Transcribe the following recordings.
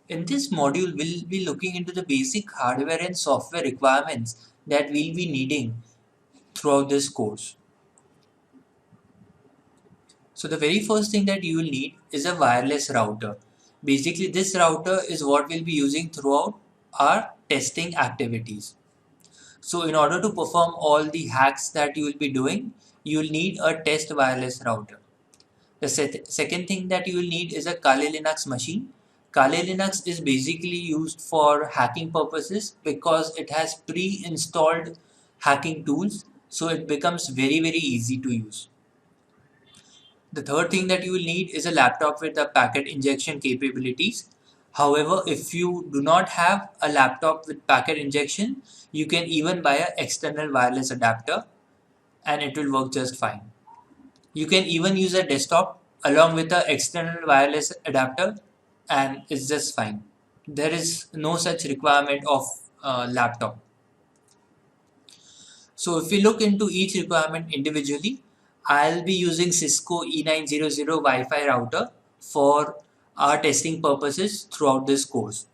In this module, we'll be looking into the basic hardware and software requirements that we'll be needing throughout this course. So the very first thing that you will need is a wireless router. Basically, this router is what we'll be using throughout our testing activities. So in order to perform all the hacks that you will be doing, you will need a test wireless router. The second thing that you will need is a Kali Linux machine. Kali Linux is basically used for hacking purposes because it has pre-installed hacking tools, so it becomes very easy to use. The third thing that you will need is a laptop with a packet injection capabilities. However, if you do not have a laptop with packet injection, you can even buy an external wireless adapter and it will work just fine. You can even use a desktop along with an external wireless adapter and it's just fine. There is no such requirement of laptop. So if we look into each requirement individually, I'll be using Cisco E900 Wi-Fi router for our testing purposes throughout this course.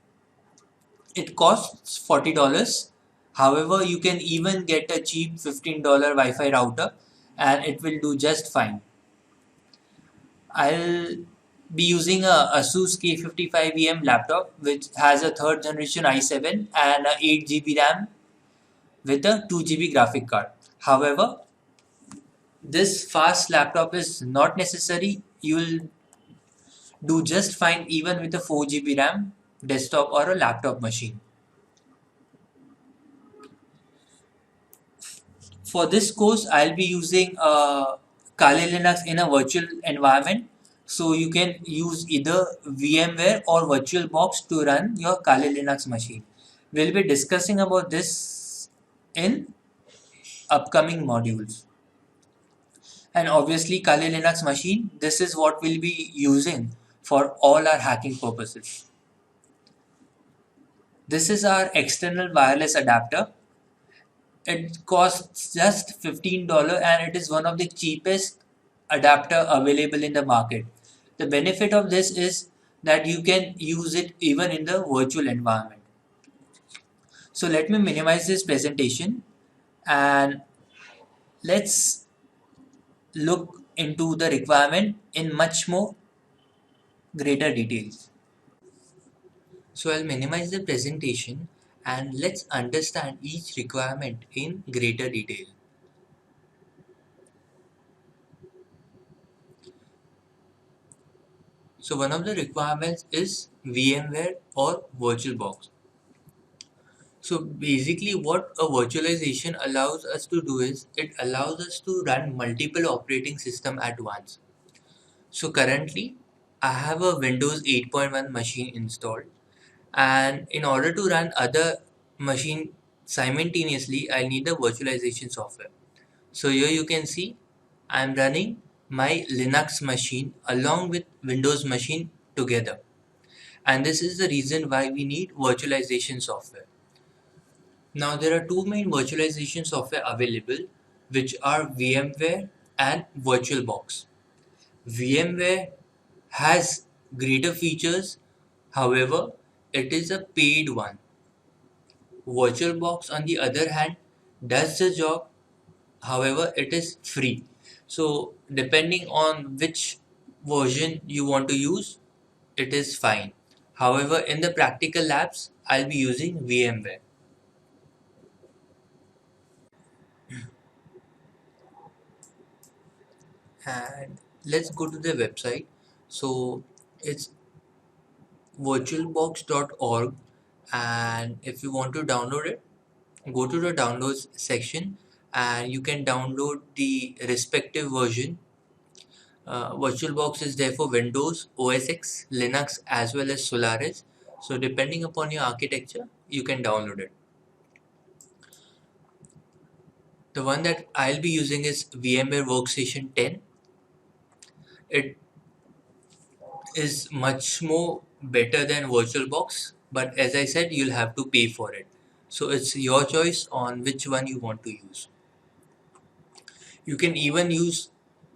It costs $40. However, you can even get a cheap $15 Wi-Fi router and it will do just fine. I'll be using a Asus K55EM laptop which has a 3rd generation i7 and a 8 GB RAM with a 2 GB graphic card. However, this fast laptop is not necessary. You will do just fine even with a 4 GB RAM desktop or a laptop machine. For this course, I'll be using Kali Linux in a virtual environment. So you can use either VMware or VirtualBox to run your Kali Linux machine. We'll be discussing about this in upcoming modules. And obviously Kali Linux machine, this is what we'll be using for all our hacking purposes. This is our external wireless adapter. It costs just $15 and it is one of the cheapest adapter available in the market. The benefit of this is that you can use it even in the virtual environment. So let me minimize this presentation and let's look into the requirement in much more greater details. So I'll minimize the presentation and let's understand each requirement in greater detail. So one of the requirements is VMware or VirtualBox. So basically what a virtualization allows us to do is it allows us to run multiple operating system at once. So currently I have a Windows 8.1 machine installed and in order to run other machine simultaneously I need the virtualization software. So here you can see I'm running my Linux machine along with Windows machine together. And this is the reason why we need virtualization software. Now there are two main virtualization software available which are VMware and VirtualBox. VMware has greater features, however it is a paid one. VirtualBox on the other hand does the job, however it is free. So depending on which version you want to use, it is fine. However, in the practical labs, I'll be using VMware. And let's go to the website. So it's virtualbox.org, and if you want to download it, go to the downloads section and you can download the respective version. VirtualBox is there for Windows, OS X, Linux as well as Solaris. So depending upon your architecture, you can download it. The one that I'll be using is VMware Workstation 10. It is much more better than VirtualBox, but as I said, you'll have to pay for it. So it's your choice on which one you want to use. You can even use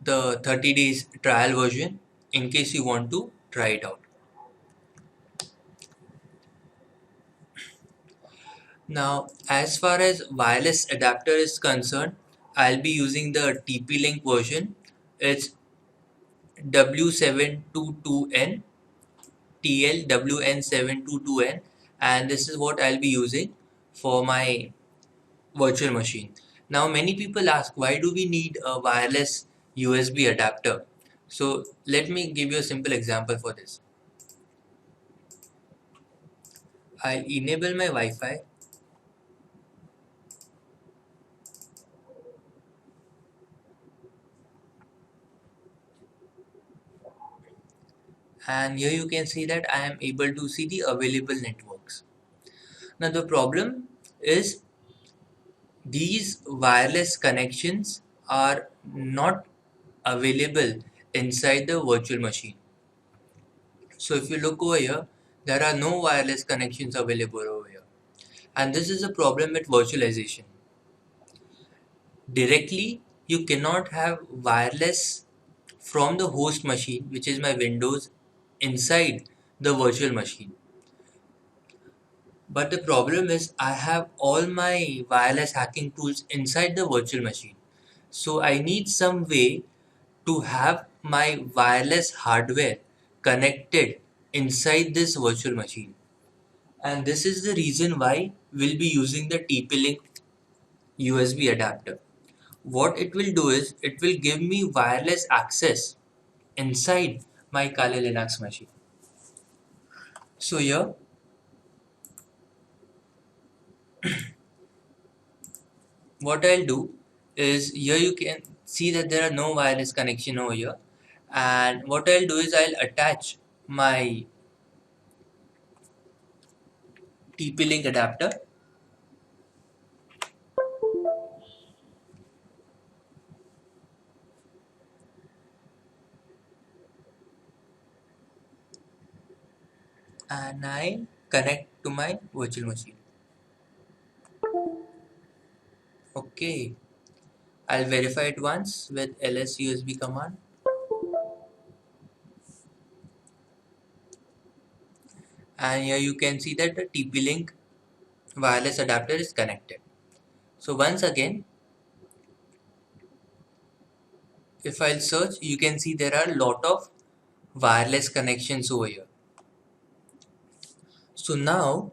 the 30 days trial version in case you want to try it out. Now, as far as wireless adapter is concerned, I'll be using the TP-Link version. It's W722N, TLWN722N, and this is what I'll be using for my virtual machine. Now, many people ask, why do we need a wireless USB adapter? So, let me give you a simple example for this. I'll enable my Wi-Fi. And here you can see that I am able to see the available networks. Now the problem is these wireless connections are not available inside the virtual machine. So if you look over here, there are no wireless connections available over here. And this is a problem with virtualization. Directly, you cannot have wireless from the host machine, which is my Windows, inside the virtual machine. But the problem is I have all my wireless hacking tools inside the virtual machine. So I need some way to have my wireless hardware connected inside this virtual machine. And this is the reason why we'll be using the TP-Link USB adapter. What it will do is it will give me wireless access inside my Kali Linux machine. So here what I'll do is here you can see that there are no wireless connection over here, and what I'll do is I'll attach my TP-Link adapter, and I connect to my virtual machine. Okay, I'll verify it once with ls USB command, and here you can see that the TP-Link wireless adapter is connected. So once again, if I'll search, you can see there are a lot of wireless connections over here. So now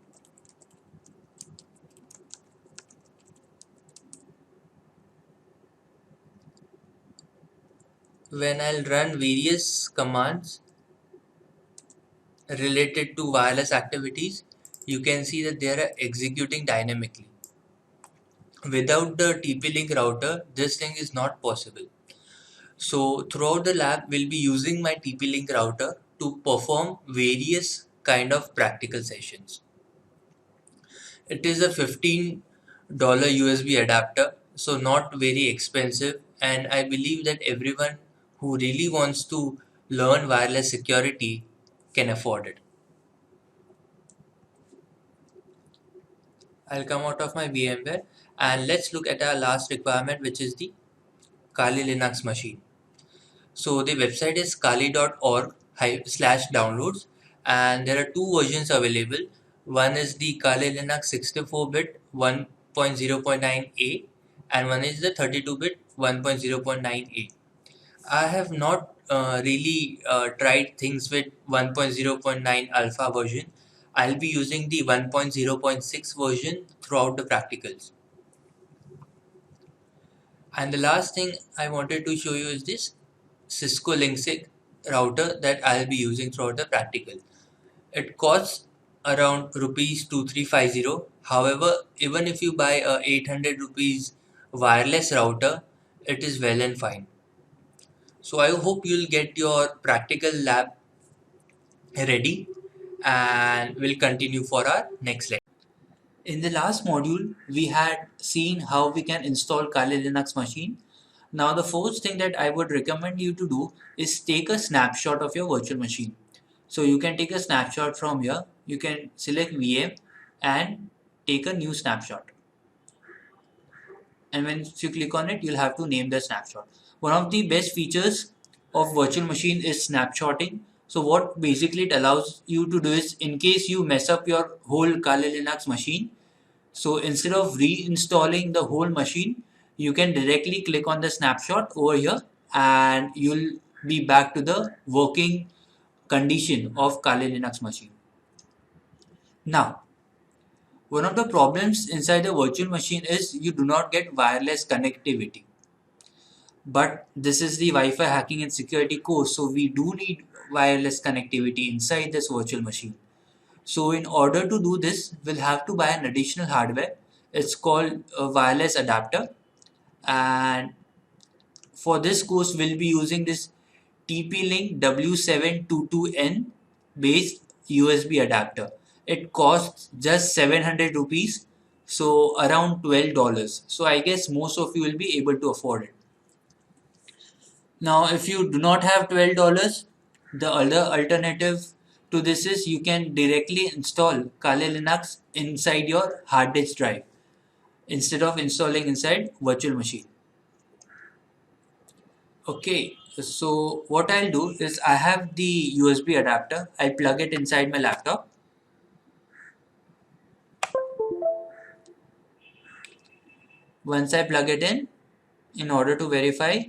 when I'll run various commands related to wireless activities, you can see that they are executing dynamically. Without the TP-Link router, this thing is not possible. So throughout the lab, we'll be using my TP-Link router to perform various kind of practical sessions. It is a $15 USB adapter, so not very expensive, and I believe that everyone who really wants to learn wireless security can afford it. I'll come out of my VMware and let's look at our last requirement, which is the Kali Linux machine. So the website is kali.org/downloads, and there are two versions available. One is the Kali Linux 64-bit 1.0.9a and one is the 32-bit 1.0.9a. I have not really tried things with 1.0.9 alpha version. I'll be using the 1.0.6 version throughout the practicals. And the last thing I wanted to show you is this Cisco LinkSig router that I'll be using throughout the practical. It costs around rupees 2350. However, even if you buy a 800 rupees wireless router, it is well and fine. So I hope you'll get your practical lab ready and we'll continue for our next lecture. In the last module, we had seen how we can install Kali Linux machine. Now the first thing that I would recommend you to do is take a snapshot of your virtual machine. So you can take a snapshot from here. You can select VM and take a new snapshot. And when you click on it, you'll have to name the snapshot. One of the best features of virtual machine is snapshotting. So what basically it allows you to do is, in case you mess up your whole Kali Linux machine, So instead of reinstalling the whole machine, you can directly click on the snapshot over here and you'll be back to the working condition of Kali Linux machine. Now, one of the problems inside the virtual machine is you do not get wireless connectivity. But this is the Wi-Fi hacking and security course, so we do need wireless connectivity inside this virtual machine. So in order to do this, we'll have to buy an additional hardware. It's called a wireless adapter, and for this course, we'll be using this TP-Link W722N based USB adapter. It costs just 700 rupees, so around $12. So I guess most of you will be able to afford it. Now, if you do not have $12, the other alternative to this is you can directly install Kali Linux inside your hard disk drive instead of installing inside virtual machine. Okay, so what I'll do is I have the USB adapter. I'll plug it inside my laptop. Once I plug it in order to verify,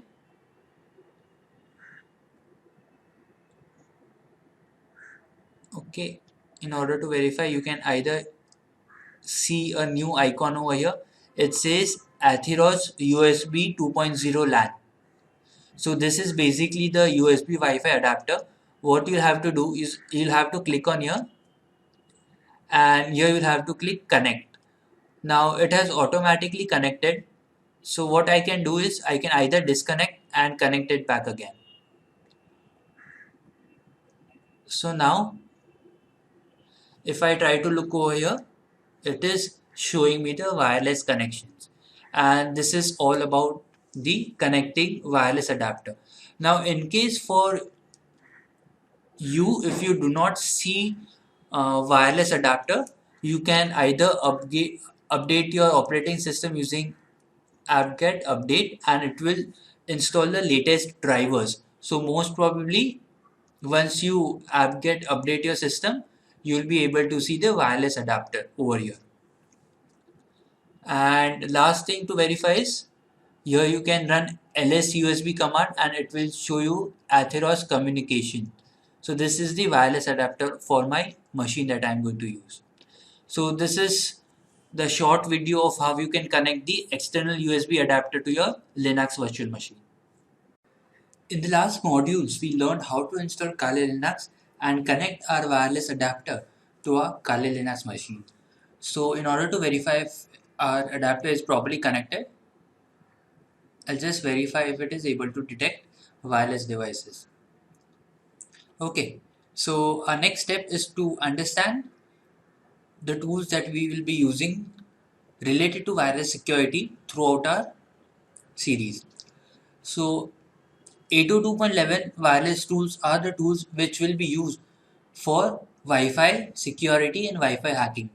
okay, in order to verify, you can either see a new icon over here. It says Atheros USB 2.0 LAN. So this is basically the USB Wi-Fi adapter. What you'll have to do is you'll have to click on here and here you'll have to click connect. Now it has automatically connected. So what I can do is I can either disconnect and connect it back again. So now if I try to look over here, it is showing me the wireless connections, and this is all about the connecting wireless adapter. Now in case for you, if you do not see wireless adapter, you can either update your operating system using apt-get update and it will install the latest drivers. So most probably once you apt-get update your system, you will be able to see the wireless adapter over here. And last thing to verify is here you can run lsusb command and it will show you Atheros communication. So this is the wireless adapter for my machine that I am going to use. So this is the short video of how you can connect the external USB adapter to your Linux virtual machine. In the last modules, we learned how to install Kali Linux and connect our wireless adapter to our Kali Linux machine. So in order to verify if our adapter is properly connected, I'll just verify if it is able to detect wireless devices. Okay, so our next step is to understand the tools that we will be using related to wireless security throughout our series. So 802.11 wireless tools are the tools which will be used for Wi-Fi security and Wi-Fi hacking.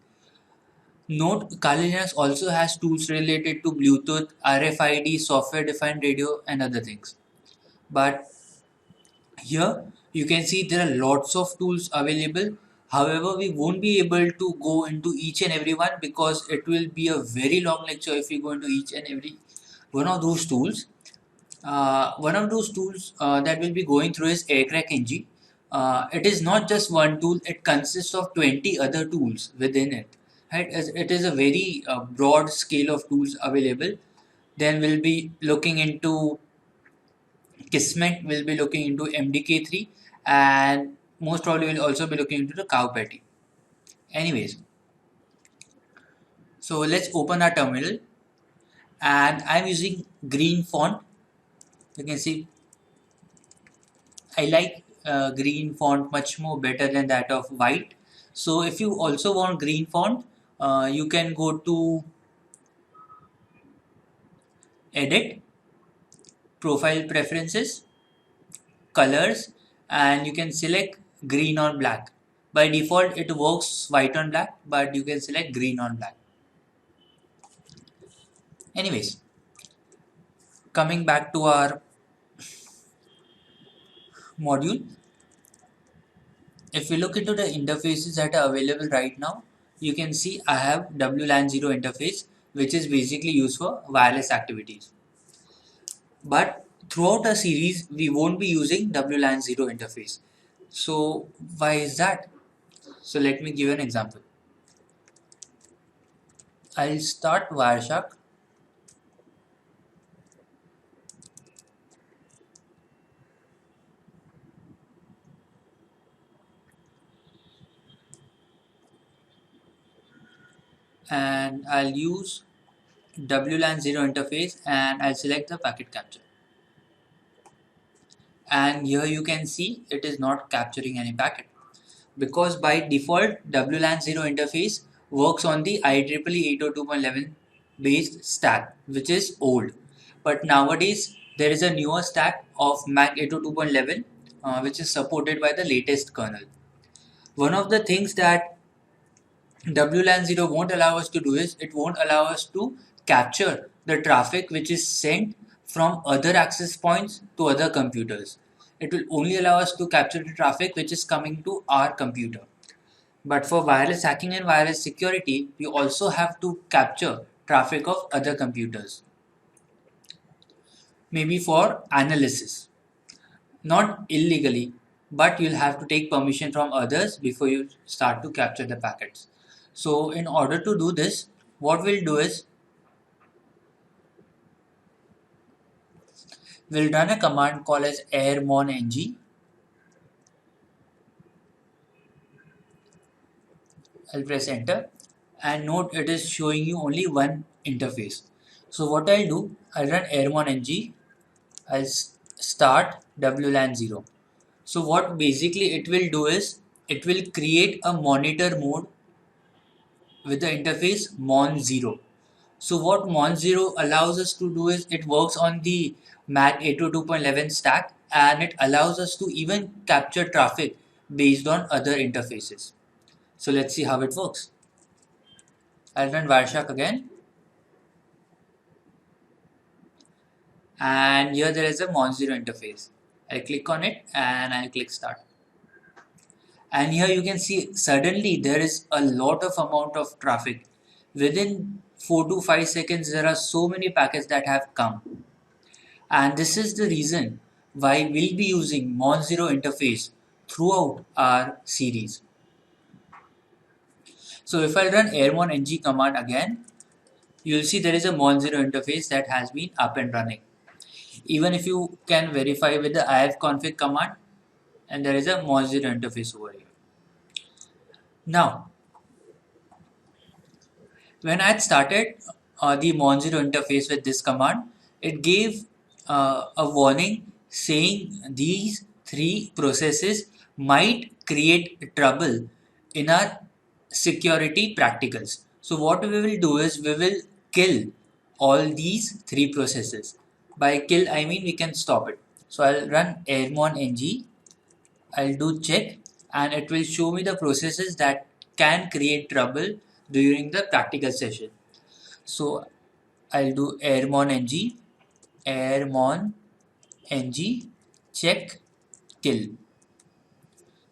Note, Kali Linux also has tools related to Bluetooth, RFID, software-defined radio and other things. But here you can see there are lots of tools available. However, we won't be able to go into each and every one because it will be a very long lecture if we go into each and every one of those tools. One of those tools that we'll be going through is AirCrackNG. It is not just one tool, it consists of 20 other tools within it. Right? It is a very broad scale of tools available. Then we'll be looking into Kismet, we'll be looking into MDK3, and most probably we'll also be looking into the Cowpatty. Anyways, so let's open our terminal, and I'm using green font. You can see I like green font much more better than that of white. So if you also want green font, you can go to edit, profile preferences, colors, and you can select green on black. By default it works white on black, but you can select green on black. Anyways, coming back to our module, if we look into the interfaces that are available right now, you can see I have WLAN 0 interface, which is basically used for wireless activities. But throughout a series, we won't be using WLAN 0 interface. So why is that? So let me give an example. I'll start Wireshark, and I'll use WLAN 0 interface, and I'll select the packet capture. And here you can see it is not capturing any packet, because by default WLAN 0 interface works on the IEEE 802.11 based stack, which is old. But nowadays there is a newer stack of MAC 802.11 which is supported by the latest kernel. One of the things that WLAN 0 won't allow us to do is it won't allow us to capture the traffic which is sent from other access points to other computers. It will only allow us to capture the traffic which is coming to our computer. But for wireless hacking and wireless security, we also have to capture traffic of other computers, maybe for analysis. Not illegally, but you'll have to take permission from others before you start to capture the packets. So in order to do this, what we'll do is we'll run a command called as airmon-ng. I'll press enter, and note it is showing you only one interface. So what I'll do, I'll run airmon-ng, I'll start WLAN 0. So what basically it will do is it will create a monitor mode with the interface mon0. So what mon0 allows us to do is it works on the MAC 802.11 stack, and it allows us to even capture traffic based on other interfaces. So let's see how it works. I'll run Wireshark again, and here there is a mon0 interface. I'll click on it and I'll click start. And here you can see suddenly there is a lot of amount of traffic. Within 4 to 5 seconds there are so many packets that have come, and this is the reason why we'll be using mon0 interface throughout our series. So if I run airmon-ng command again, you'll see there is a mon0 interface that has been up and running. Even if you can verify with the ifconfig command, and there is a mon0 interface over here. Now, when I had started the mon0 interface with this command, it gave a warning saying these three processes might create trouble in our security practicals. So what we will do is we will kill all these three processes. By kill I mean we can stop it. So I'll run airmon-ng, I'll do check, and it will show me the processes that can create trouble during the practical session. So I'll do airmon-ng, airmon-ng, check, kill.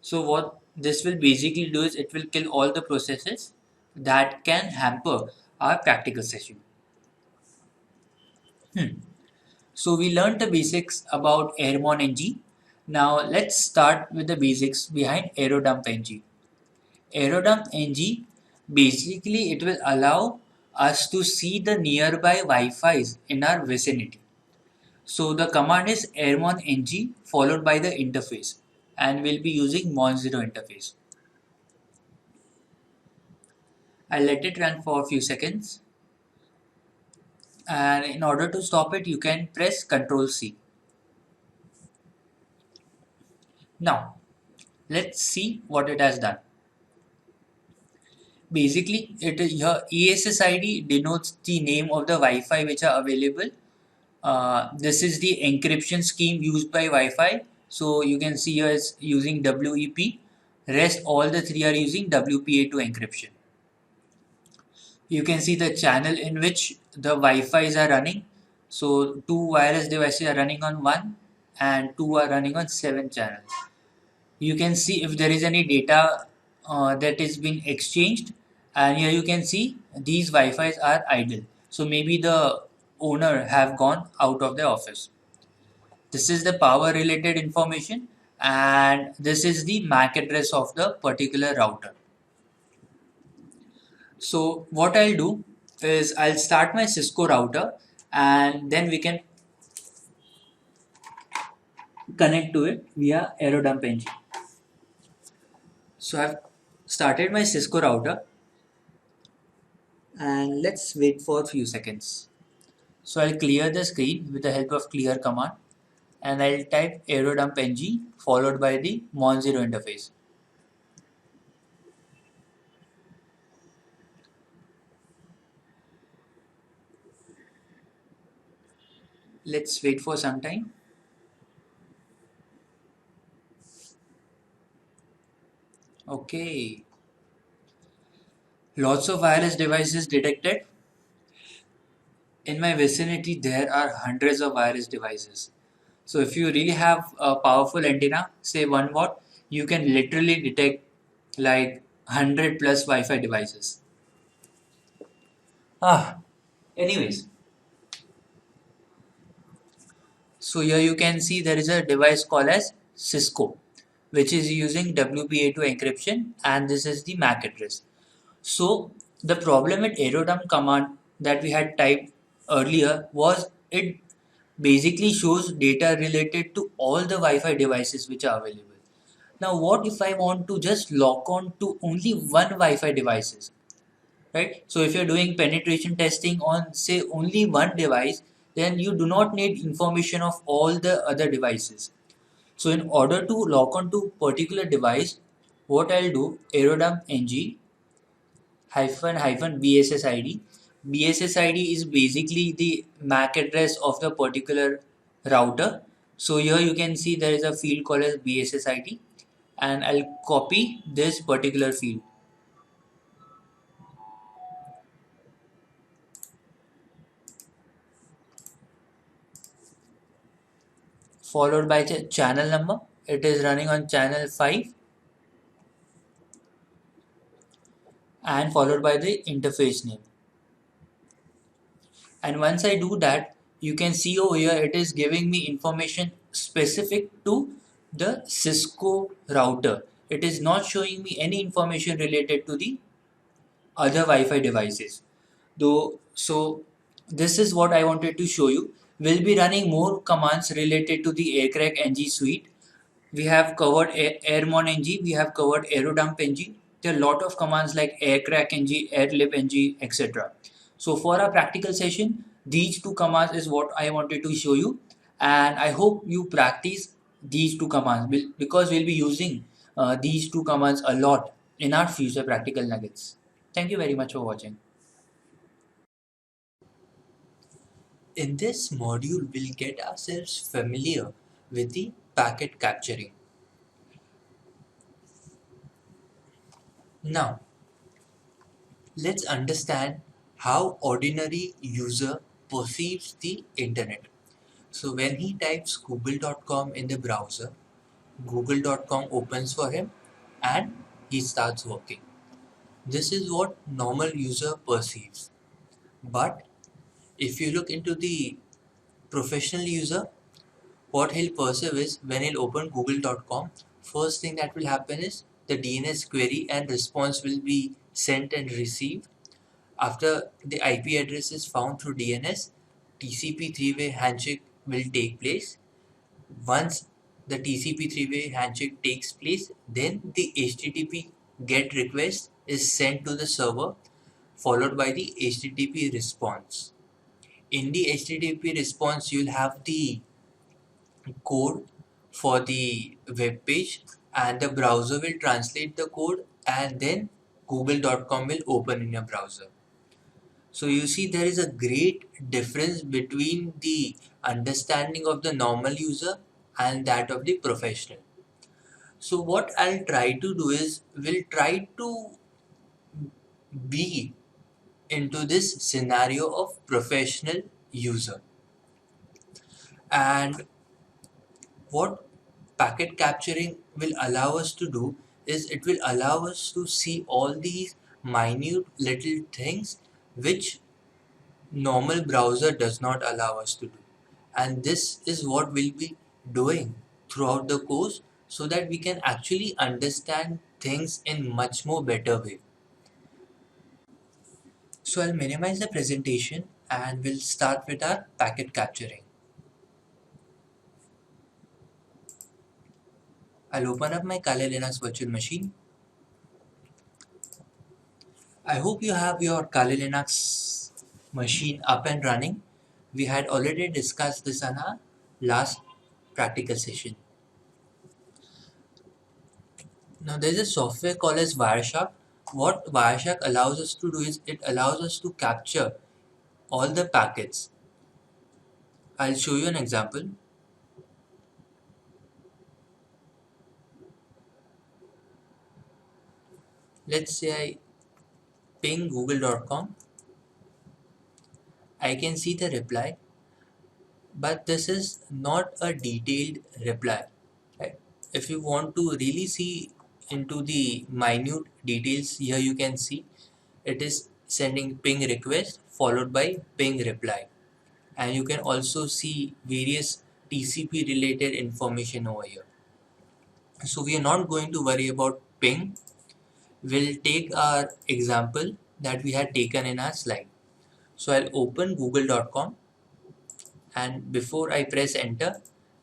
So what this will basically do is it will kill all the processes that can hamper our practical session. So we learned the basics about airmon-ng. Now let's start with the basics behind aerodump-ng. Aerodump-ng, basically it will allow us to see the nearby Wi-Fi's in our vicinity. So the command is airmon-ng followed by the interface, and we'll be using mon0 interface. I'll let it run for a few seconds, and in order to stop it you can press Ctrl C. Now let's see what it has done. Basically here ESSID denotes the name of the Wi-Fi which are available. This is the encryption scheme used by Wi-Fi. So you can see here it's using WEP. Rest all the three are using WPA2 encryption. You can see the channel in which the Wi-Fi's are running. So 2 wireless devices are running on 1 and 2 are running on 7 channels. You can see if there is any data that is being exchanged, and here you can see these Wi-Fi's are idle. So maybe the owner have gone out of the office. This is the power related information, and this is the MAC address of the particular router. So what I'll do is I'll start my Cisco router, and then we can connect to it via AeroDump ng. So I've started my Cisco router, and let's wait for a few seconds. So I'll clear the screen with the help of clear command, and I'll type AeroDump ng followed by the Monzero interface. Let's wait for some time. Okay, lots of wireless devices detected. In my vicinity, there are hundreds of wireless devices. So if you really have a powerful antenna, say 1 watt, you can literally detect like 100 plus Wi-Fi devices. Anyways, so here you can see there is a device called as Cisco, which is using WPA2 encryption, and this is the MAC address. So the problem with AeroDump command that we had typed earlier was it basically shows data related to all the Wi-Fi devices which are available. Now what if I want to just lock on to only one Wi-Fi devices, right? So if you're doing penetration testing on say only one device, then you do not need information of all the other devices. So in order to lock on to particular device, what I'll do, AeroDump ng hyphen BSSID. BSSID is basically the MAC address of the particular router. So here you can see there is a field called as BSSID, and I'll copy this particular field. Followed by the channel number. It is running on channel 5, and followed by the interface name. And once I do that, you can see over here it is giving me information specific to the Cisco router. It is not showing me any information related to the other Wi-Fi devices. Though, so this is what I wanted to show you. We'll be running more commands related to the Aircrack ng suite. We have covered Airmon ng, we have covered Aerodump ng. There are a lot of commands like Aircrack ng, Airlib ng, etc. So for our practical session, these two commands is what I wanted to show you, and I hope you practice these two commands because we'll be using these two commands a lot in our future practical nuggets. Thank you very much for watching. In this module, we'll get ourselves familiar with the packet capturing. Now, let's understand how ordinary user perceives the internet. So when he types google.com in the browser, google.com opens for him and he starts working. This is what normal user perceives. But if you look into the professional user, what he'll perceive is when he'll open google.com, first thing that will happen is the DNS query and response will be sent and received. After the IP address is found through DNS, TCP three-way handshake will take place. Once the TCP three-way handshake takes place, then the HTTP GET request is sent to the server, followed by the HTTP response. In the HTTP response, you'll have the code for the web page, and the browser will translate the code, and then google.com will open in your browser. So you see there is a great difference between the understanding of the normal user and that of the professional. So what I'll try to do is we'll try to be into this scenario of professional user. And what packet capturing will allow us to do is it will allow us to see all these minute little things which normal browser does not allow us to do. And this is what we'll be doing throughout the course so that we can actually understand things in much more better way. So I'll minimize the presentation and we'll start with our packet capturing. I'll open up my Kali Linux virtual machine. I hope you have your Kali Linux machine up and running. We had already discussed this on our last practical session. Now there's a software called as Wireshark. What Wireshark allows us to do is it allows us to capture all the packets. I'll show you an example. Let's say I ping google.com. I can see the reply, but this is not a detailed reply. Right? If you want to really see into the minute details, here you can see it is sending ping request followed by ping reply, and you can also see various TCP related information over here. So we are not going to worry about ping. We'll take our example that we had taken in our slide. So I'll open google.com, and before I press enter,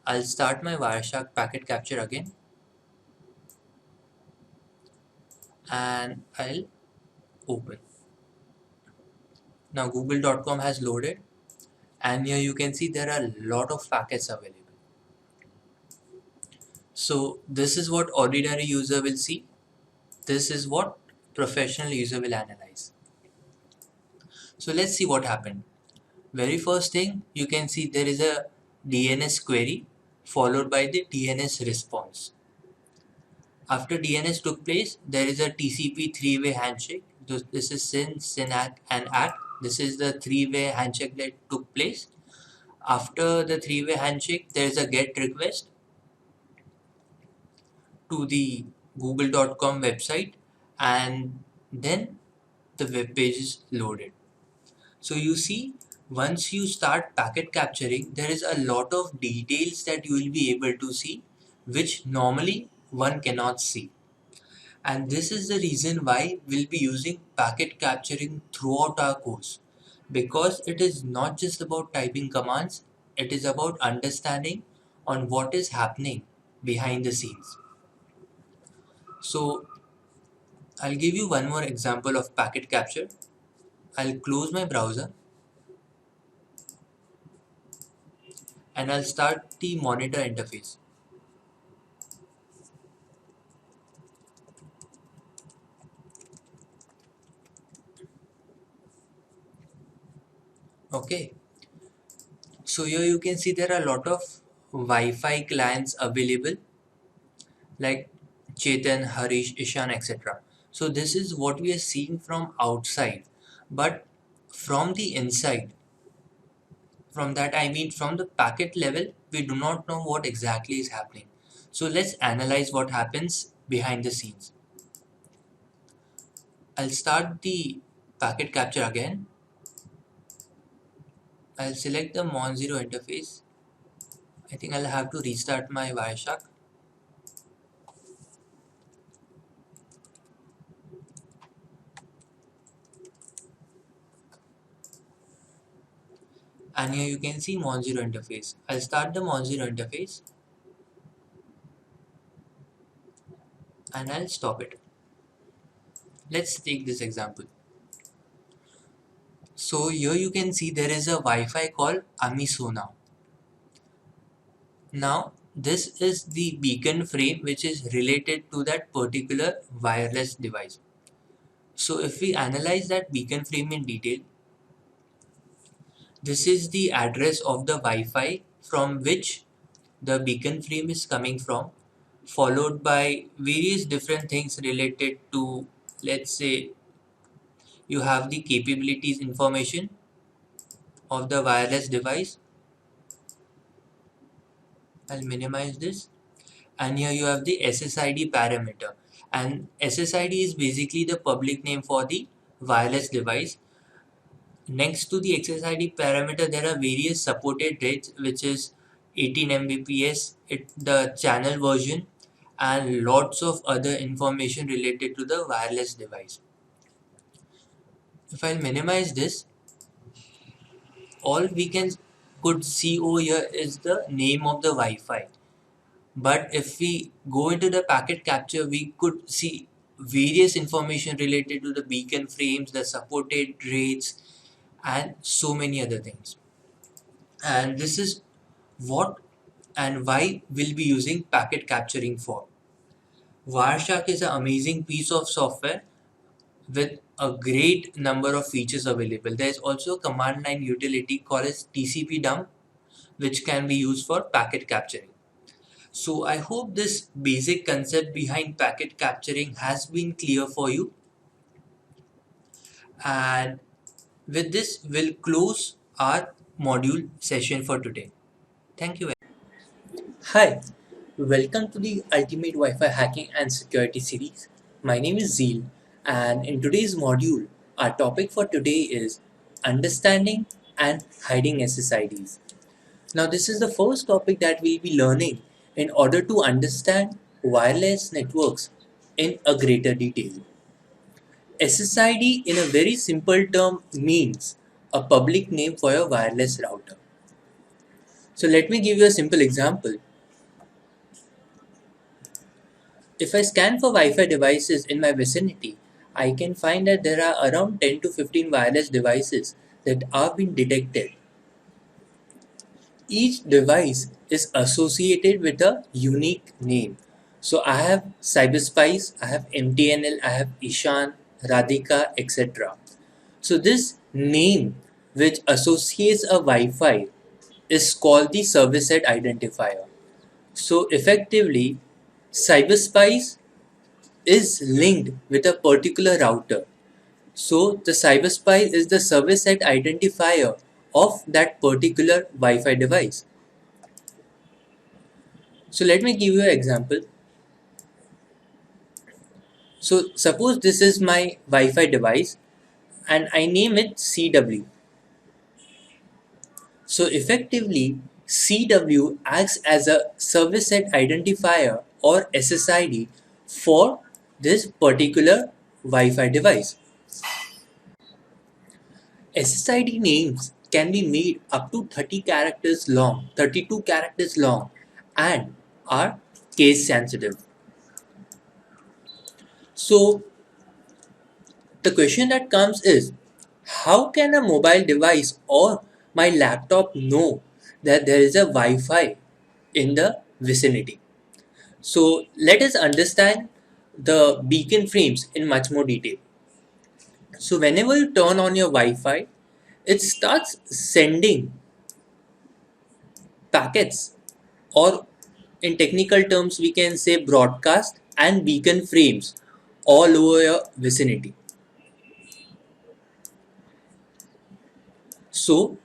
I'll start my Wireshark packet capture again, and I'll open. Now google.com has loaded, and here you can see there are a lot of packets available. So this is what ordinary user will see. This is what professional user will analyze. So let's see what happened. Very first thing, you can see there is a DNS query followed by the DNS response. After DNS took place, there is a TCP three-way handshake. This is SYN, ACK, and ACK. This is the three-way handshake that took place. After the three-way handshake, there is a GET request to the google.com website, and then the web page is loaded. So you see, once you start packet capturing, there is a lot of details that you will be able to see which normally one cannot see. And this is the reason why we'll be using packet capturing throughout our course, because it is not just about typing commands, it is about understanding on what is happening behind the scenes. So I'll give you one more example of packet capture. I'll close my browser and I'll start the monitor interface. Okay, so here you can see there are a lot of Wi-Fi clients available like Chetan, Harish, Ishan, etc. So this is what we are seeing from outside, but from the inside, from that I mean from the packet level, we do not know what exactly is happening. So let's analyze what happens behind the scenes. I'll start the packet capture again. I'll select the Monzero interface. I think I'll have to restart my Wireshark. And here you can see Monzero interface. I'll start the Monzero interface and I'll stop it. Let's take this example. So here you can see there is a Wi-Fi called Amisona. Now this is the beacon frame which is related to that particular wireless device. So if we analyze that beacon frame in detail, this is the address of the Wi-Fi from which the beacon frame is coming from, followed by various different things related to, let's say, you have the capabilities information of the wireless device. I'll minimize this, and here you have the SSID parameter, and SSID is basically the public name for the wireless device. Next to the SSID parameter, there are various supported rates, which is 18 Mbps, the channel version, and lots of other information related to the wireless device. If I minimize this, all we could see over here is the name of the Wi-Fi. But if we go into the packet capture, we could see various information related to the beacon frames, the supported rates, and so many other things. And this is what and why we'll be using packet capturing for. Wireshark is an amazing piece of software with a great number of features available. There is also a command line utility called as TCP dump, which can be used for packet capturing. So I hope this basic concept behind packet capturing has been clear for you. And with this, we'll close our module session for today. Thank you. Hi, welcome to the Ultimate Wi-Fi Hacking and Security series. My name is Zeel, and in today's module, our topic for today is understanding and hiding SSIDs. Now, this is the first topic that we'll be learning in order to understand wireless networks in a greater detail. SSID, in a very simple term, means a public name for your wireless router. So, let me give you a simple example. If I scan for Wi-Fi devices in my vicinity, I can find that there are around 10 to 15 wireless devices that are being detected. Each device is associated with a unique name. So I have Cyberspice, I have MTNL, I have Ishan, Radhika, etc. So this name which associates a Wi-Fi is called the service set identifier. So effectively, Cyberspice is linked with a particular router. So the Cyberspice is the service set identifier of that particular Wi-Fi device. So let me give you an example. So suppose this is my Wi-Fi device and I name it CW. So effectively, CW acts as a service set identifier or SSID for this particular Wi-Fi device. SSID names can be made up to 30 characters long, 32 characters long, and are case sensitive. So the question that comes is, how can a mobile device or my laptop know that there is a Wi-Fi in the vicinity? So let us understand the beacon frames in much more detail. So whenever you turn on your Wi-Fi, it starts sending packets, or in technical terms we can say broadcast and beacon frames all over your vicinity. So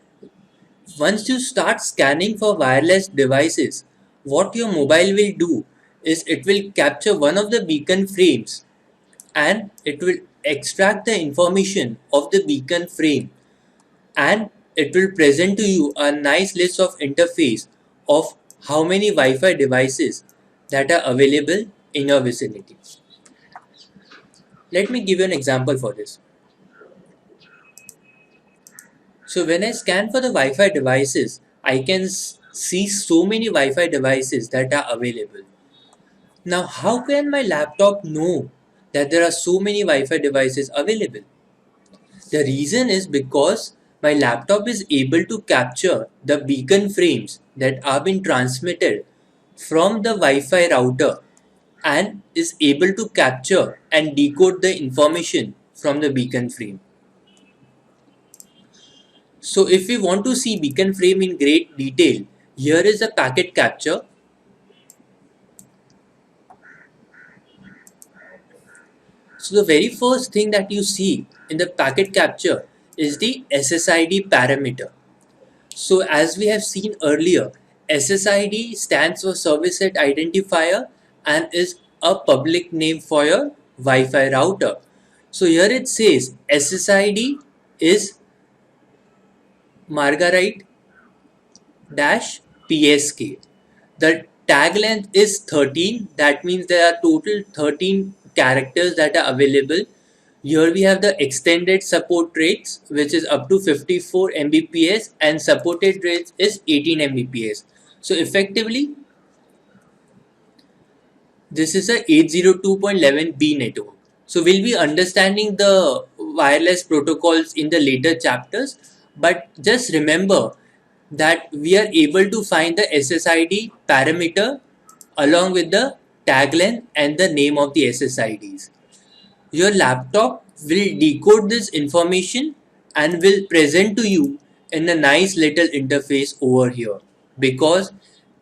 once you start scanning for wireless devices, what your mobile will do is it will capture one of the beacon frames and it will extract the information of the beacon frame, and it will present to you a nice list of interface of how many Wi-Fi devices that are available in your vicinity. Let me give you an example for this. So when I scan for the Wi-Fi devices, I can see so many Wi-Fi devices that are available. Now, how can my laptop know that there are so many Wi-Fi devices available? The reason is because my laptop is able to capture the beacon frames that are being transmitted from the Wi-Fi router and is able to capture and decode the information from the beacon frame. So if we want to see beacon frame in great detail, here is a packet capture. So the very first thing that you see in the packet capture is the SSID parameter. So as we have seen earlier, SSID stands for service set identifier and is a public name for your Wi-Fi router. So here it says SSID is Margarite dash PSK. The tag length is 13. That means there are total 13 characters that are available. Here we have the extended support rates, which is up to 54 Mbps, and supported rates is 18 Mbps. So effectively, this is a 802.11b network. So we'll be understanding the wireless protocols in the later chapters, but just remember that we are able to find the SSID parameter along with the tag length and the name of the SSIDs. Your laptop will decode this information and will present to you in a nice little interface over here, because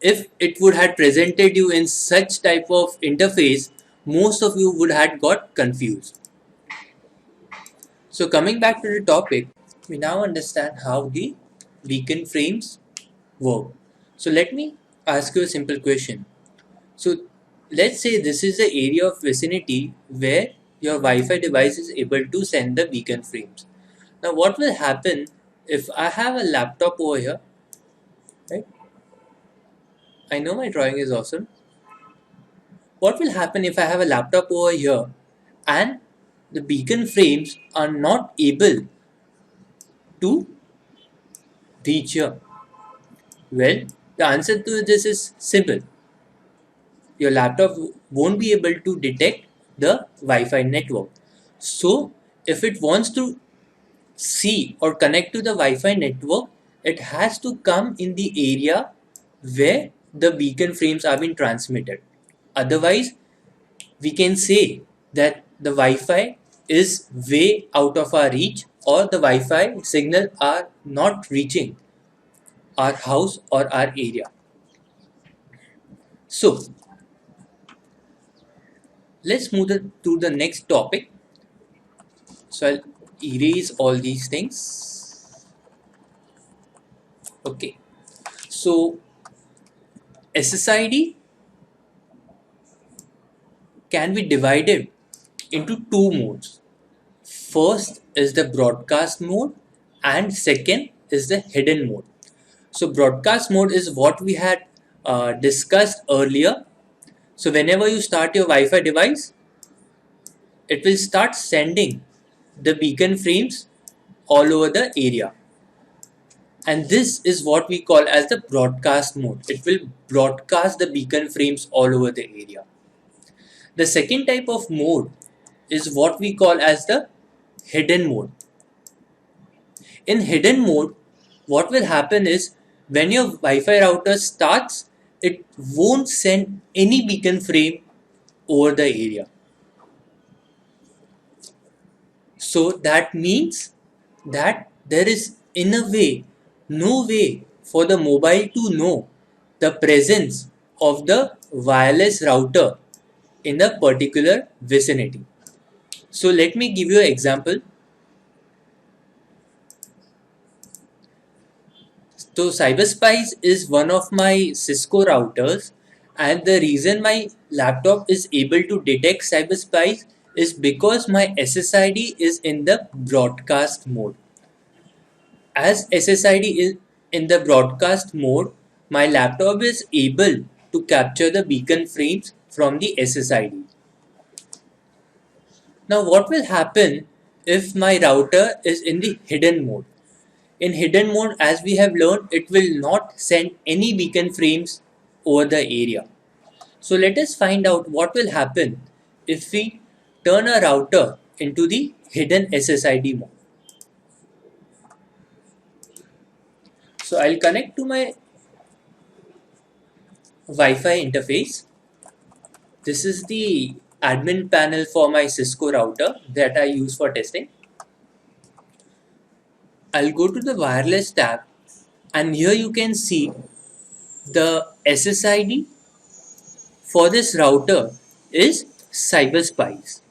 if it would have presented you in such type of interface, most of you would have got confused. So coming back to the topic, we now understand how the beacon frames work. So let me ask you a simple question. So let's say this is the area of vicinity where your Wi-Fi device is able to send the beacon frames. Now what will happen if I have a laptop over here, right? I know my drawing is awesome. What will happen if I have a laptop over here and the beacon frames are not able to reach here? Well, the answer to this is simple. Your laptop won't be able to detect the Wi-Fi network. So if it wants to see or connect to the Wi-Fi network, it has to come in the area where the beacon frames are being transmitted. Otherwise, we can say that the Wi-Fi is way out of our reach, or the Wi-Fi signal are not reaching our house or our area. So let's move to the next topic. So I'll erase all these things. Okay. So SSID can be divided into two modes. First is the broadcast mode and second is the hidden mode. So broadcast mode is what we had discussed earlier. So whenever you start your Wi-Fi device, it will start sending the beacon frames all over the area. And this is what we call as the broadcast mode. It will broadcast the beacon frames all over the area. The second type of mode is what we call as the hidden mode. In hidden mode, what will happen is when your Wi-Fi router starts, it won't send any beacon frame over the area. So that means that there is in a way no way for the mobile to know the presence of the wireless router in a particular vicinity. So let me give you an example. So CyberSpice is one of my Cisco routers, and the reason my laptop is able to detect CyberSpice is because my SSID is in the broadcast mode. As SSID is in the broadcast mode, my laptop is able to capture the beacon frames from the SSID. Now what will happen if my router is in the hidden mode? In hidden mode, as we have learned, it will not send any beacon frames over the area. So let us find out what will happen if we turn a router into the hidden SSID mode. So I'll connect to my Wi-Fi interface. This is the admin panel for my Cisco router that I use for testing. I'll go to the wireless tab, and here you can see the SSID for this router is CyberSpice,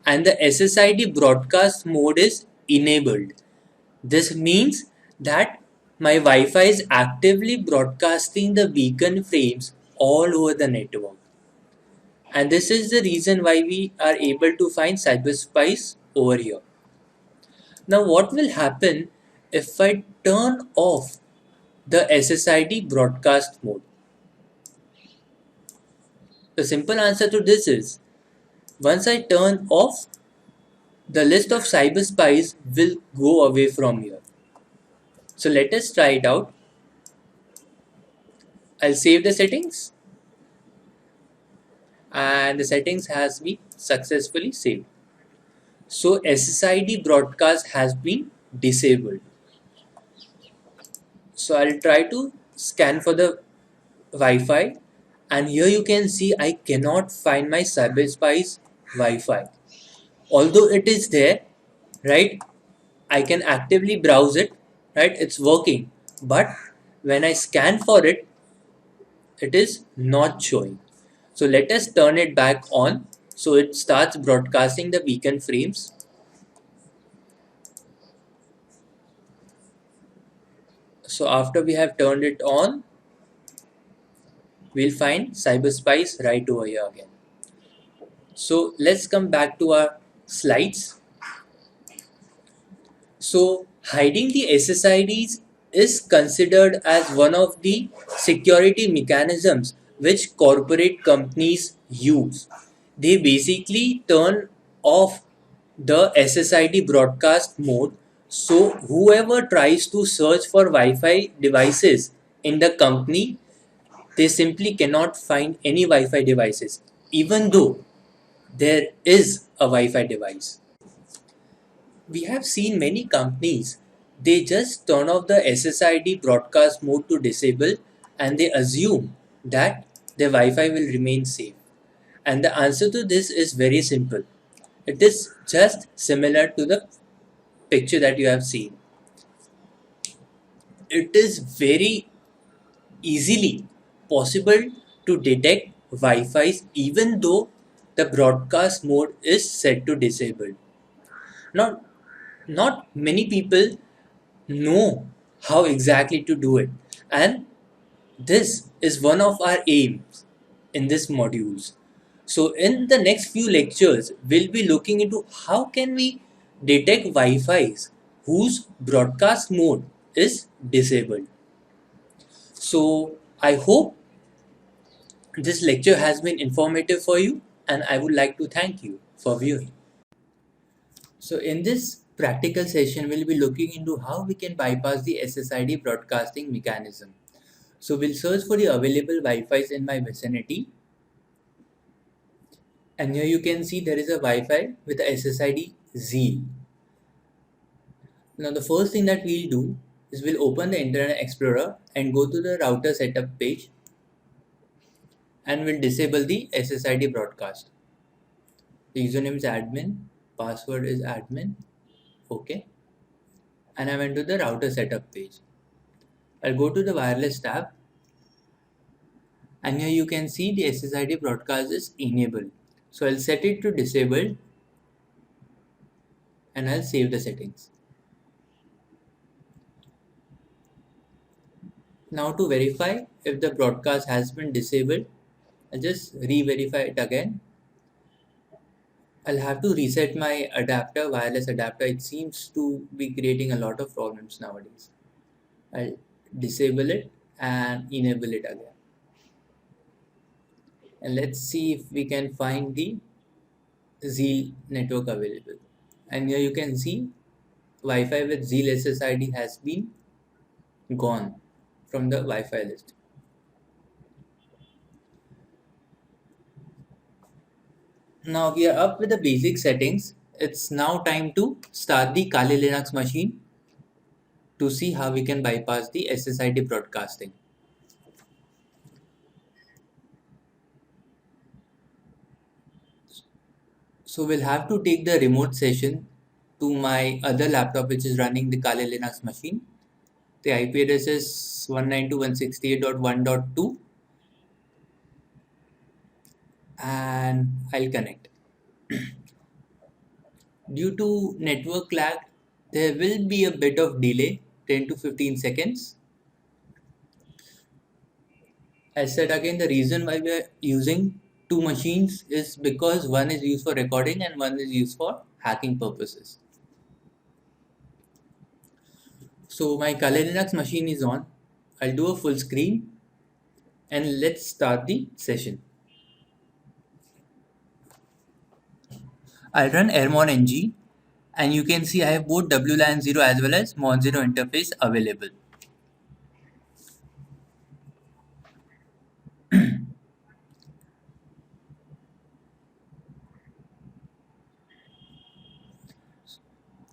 and the SSID broadcast mode is enabled. This means that my Wi-Fi is actively broadcasting the beacon frames all over the network. And this is the reason why we are able to find cyberspice over here. Now what will happen if I turn off the SSID broadcast mode? The simple answer to this is, once I turn off, the list of cyberspies will go away from here. So let us try it out. I'll save the settings, and the settings has been successfully saved. So SSID broadcast has been disabled. So I'll try to scan for the Wi-Fi, and here you can see I cannot find my cyberspice Wi-Fi. Although it is there, right? I can actively browse it, right? It's working, but when I scan for it, it is not showing. So let us turn it back on so it starts broadcasting the beacon frames. So after we have turned it on, we'll find cyberspice right over here again. So let's come back to our slides. So hiding the SSIDs is considered as one of the security mechanisms which corporate companies use. They basically turn off the SSID broadcast mode, so whoever tries to search for Wi-Fi devices in the company, they simply cannot find any Wi-Fi devices, even though there is a Wi-Fi device. We have seen many companies, they just turn off the SSID broadcast mode to disable, and they assume that their Wi-Fi will remain safe. And the answer to this is very simple. It is just similar to the picture that you have seen. It is very easily possible to detect Wi-Fi's even though the broadcast mode is set to disabled. Now, not many people know how exactly to do it, and this is one of our aims in this modules. So in the next few lectures, we'll be looking into how can we detect Wi-Fi's whose broadcast mode is disabled. So I hope this lecture has been informative for you, and I would like to thank you for viewing. So in this practical session, we'll be looking into how we can bypass the SSID broadcasting mechanism. So we'll search for the available Wi-Fi's in my vicinity. And here you can see there is a Wi-Fi with the SSID Zeal. Now the first thing that we'll do is we'll open the Internet Explorer and go to the router setup page, and we'll disable the SSID broadcast. The username is admin, password is admin, okay. And I went to the router setup page. I'll go to the wireless tab, and here you can see the SSID broadcast is enabled. So I'll set it to disabled, and I'll save the settings. Now to verify if the broadcast has been disabled, I'll just re-verify it again. I'll have to reset my adapter, wireless adapter. It seems to be creating a lot of problems nowadays. I'll disable it and enable it again. And let's see if we can find the Zeal network available. And here you can see Wi-Fi with Zeal SSID has been gone from the Wi-Fi list. Now we are up with the basic settings. It's now time to start the Kali Linux machine to see how we can bypass the SSID broadcasting. So we'll have to take the remote session to my other laptop which is running the Kali Linux machine. The IP address is 192.168.1.2, and I'll connect. Due to network lag, there will be a bit of delay, 10 to 15 seconds. I said again, the reason why we are using two machines is because one is used for recording and one is used for hacking purposes. So my Kali Linux machine is on. I'll do a full screen and let's start the session. I'll run Airmon NG and you can see I have both WLAN 0 as well as Mon 0 interface available.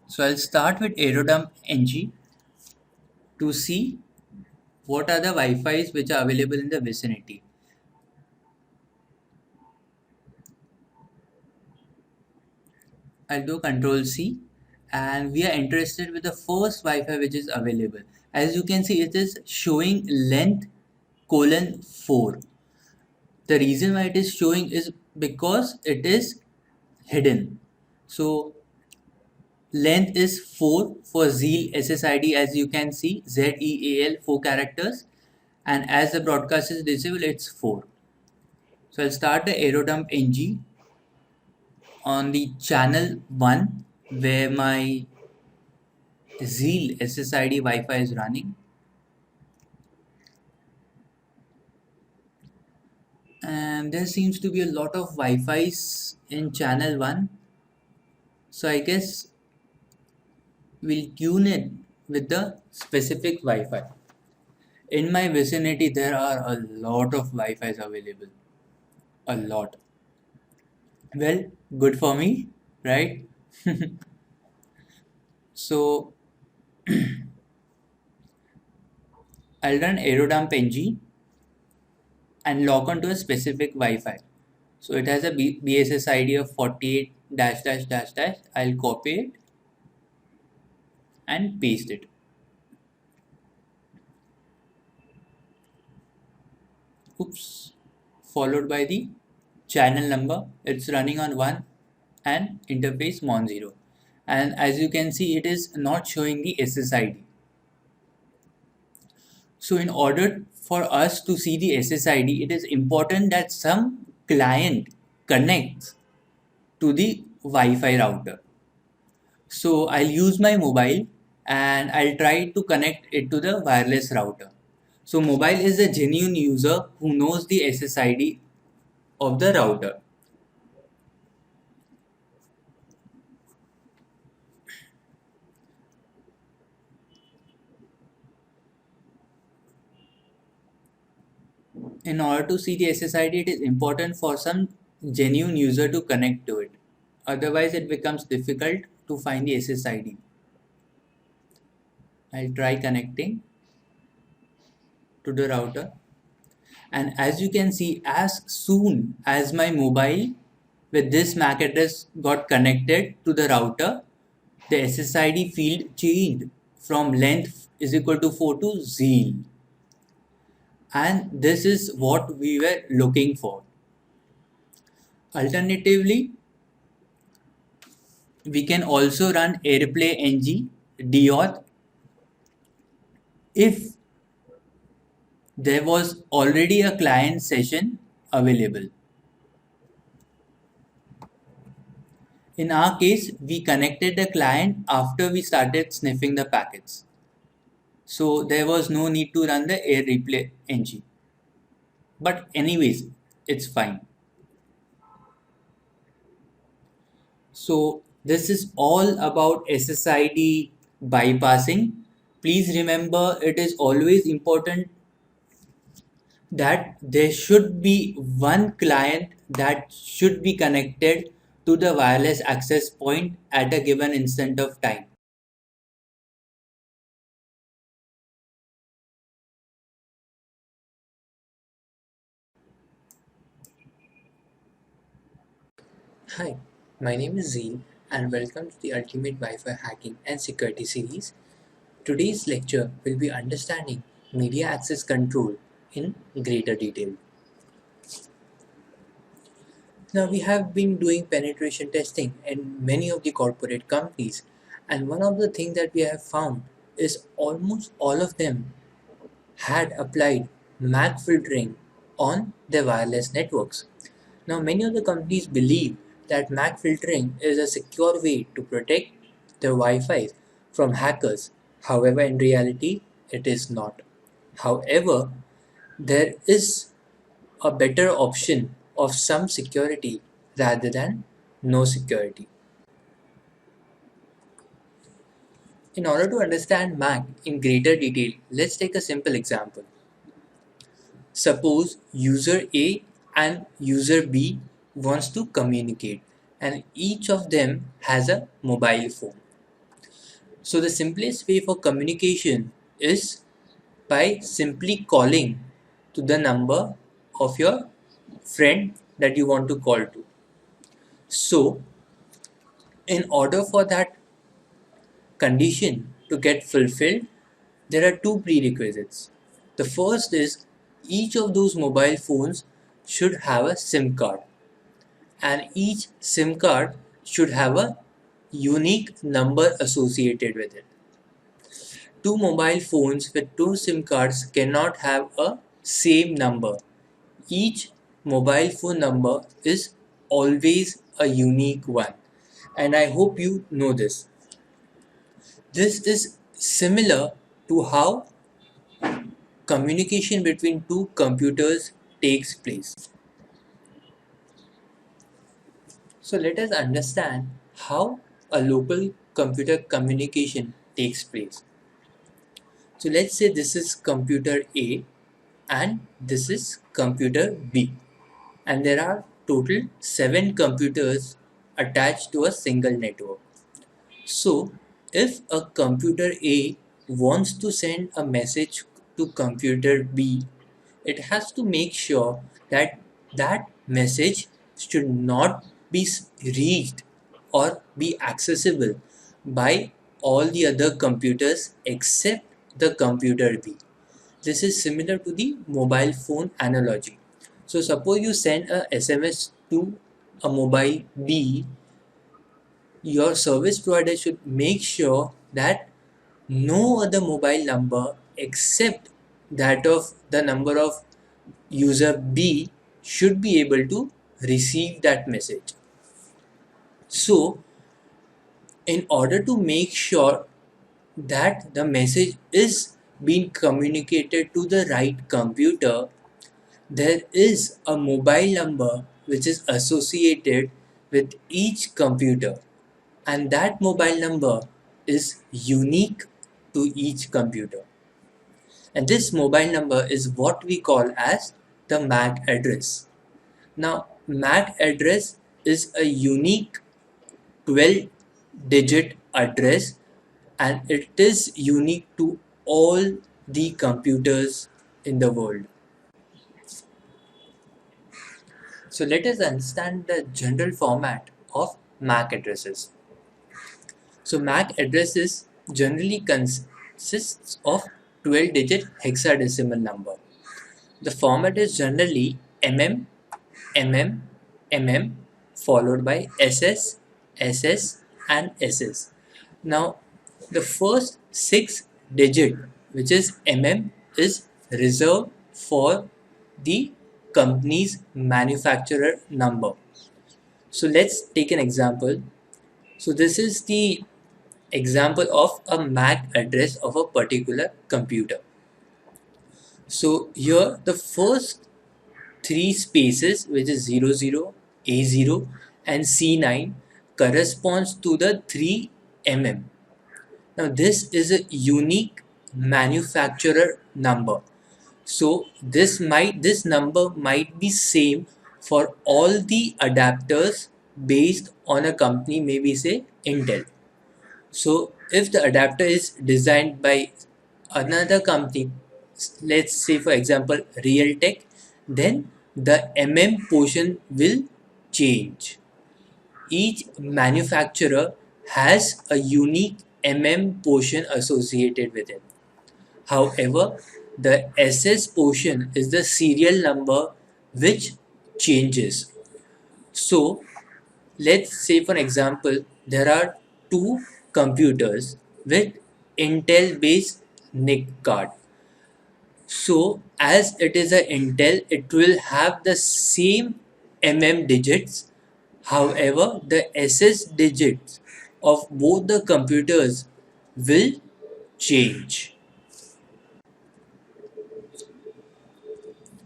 So I'll start with Aerodump NG to see what are the Wi-Fi's which are available in the vicinity. I'll do Control C and we are interested with the first Wi-Fi which is available. As you can see, it is showing length colon 4. The reason why it is showing is because it is hidden. So length is 4 for Zeal SSID, as you can see, ZEAL 4 characters, and as the broadcast is disabled, it's 4. So I'll start the Aerodump NG on the channel 1 where my Zeal SSID Wi-Fi is running. And there seems to be a lot of Wi-Fi's in channel 1. So I guess we'll tune in with the specific Wi-Fi. In my vicinity, there are a lot of Wi-Fi's available. A lot. Well, good for me, right? So I'll run Aerodump NG and log on to a specific Wi-Fi. So it has a BSS ID of 48 dash dash dash dash. I'll copy it and paste it. Oops. Followed by the channel number. It's running on 1 and interface Mon 0. And as you can see, it is not showing the SSID. So in order for us to see the SSID, it is important that some client connects to the Wi-Fi router. So I'll use my mobile and I'll try to connect it to the wireless router. So mobile is a genuine user who knows the SSID of the router. In order to see the SSID, it is important for some genuine user to connect to it. Otherwise, it becomes difficult to find the SSID. I'll try connecting to the router. And as you can see, as soon as my mobile with this MAC address got connected to the router, the SSID field changed from length is equal to 4 to Zeal. And this is what we were looking for. Alternatively, we can also run AirPlay NG deauth if there was already a client session available. In our case, we connected the client after we started sniffing the packets. So there was no need to run the AirPlay NG. But anyways, it's fine. So this is all about SSID bypassing. Please remember, it is always important that there should be one client that should be connected to the wireless access point at a given instant of time. Hi, my name is Zeal and welcome to the Ultimate Wi-Fi Hacking and Security series. Today's lecture will be understanding media access control in greater detail. Now we have been doing penetration testing in many of the corporate companies, and one of the things that we have found is almost all of them had applied MAC filtering on their wireless networks. Now, many of the companies believe that MAC filtering is a secure way to protect their Wi-Fi from hackers. However, in reality, it is not. However, there is a better option of some security rather than no security. In order to understand MAC in greater detail, let's take a simple example. Suppose user A and user B wants to communicate and each of them has a mobile phone. So the simplest way for communication is by simply calling to the number of your friend that you want to call to. So in order for that condition to get fulfilled, there are two prerequisites. The first is each of those mobile phones should have a SIM card, and each SIM card should have a unique number associated with it. Two mobile phones with two SIM cards cannot have a same number. Each mobile phone number is always a unique one, and I hope you know this. This is similar to how communication between two computers takes place. So let us understand how a local computer communication takes place. So let's say this is computer A and this is computer B, and there are total 7 computers attached to a single network. So if a computer A wants to send a message to computer B, it has to make sure that that message should not be reached or be accessible by all the other computers except the computer B. This is similar to the mobile phone analogy. So suppose you send a SMS to a mobile B, your service provider should make sure that no other mobile number except that of the number of user B should be able to receive that message. So, in order to make sure that the message is being communicated to the right computer, there is a mobile number which is associated with each computer, and that mobile number is unique to each computer. And this mobile number is what we call as the MAC address. Now, MAC address is a unique 12-digit address, and it is unique to all the computers in the world. So let us understand the general format of MAC addresses. So MAC addresses generally consists of 12-digit hexadecimal number. The format is generally MM, MM, MM followed by SS, SS and SS. Now the first 6 digit, which is MM, is reserved for the company's manufacturer number. So let's take an example. So this is the example of a MAC address of a particular computer. So here the first 3 spaces, which is 00, A0 and C9, corresponds to the 3 mm. Now this is a unique manufacturer number. So this number might be same for all the adapters based on a company, maybe say Intel. So if the adapter is designed by another company, let's say for example Realtek, then the mm portion will change. Each manufacturer has a unique mm portion associated with it. However, the SS portion is the serial number which changes. So let's say for example there are two computers with Intel based NIC card. So as it is a Intel, it will have the same digits. However, the SS digits of both the computers will change.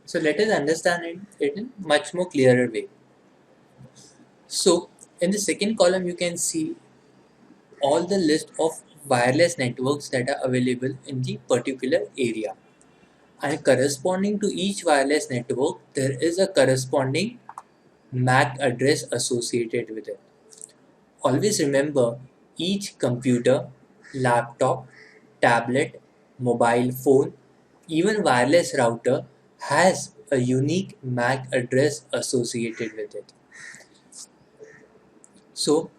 So let us understand it in much more clearer way. So in the second column you can see all the list of wireless networks that are available in the particular area, and corresponding to each wireless network there is a corresponding MAC address associated with it. Always remember, each computer, laptop, tablet, mobile phone, even wireless router has a unique MAC address associated with it. So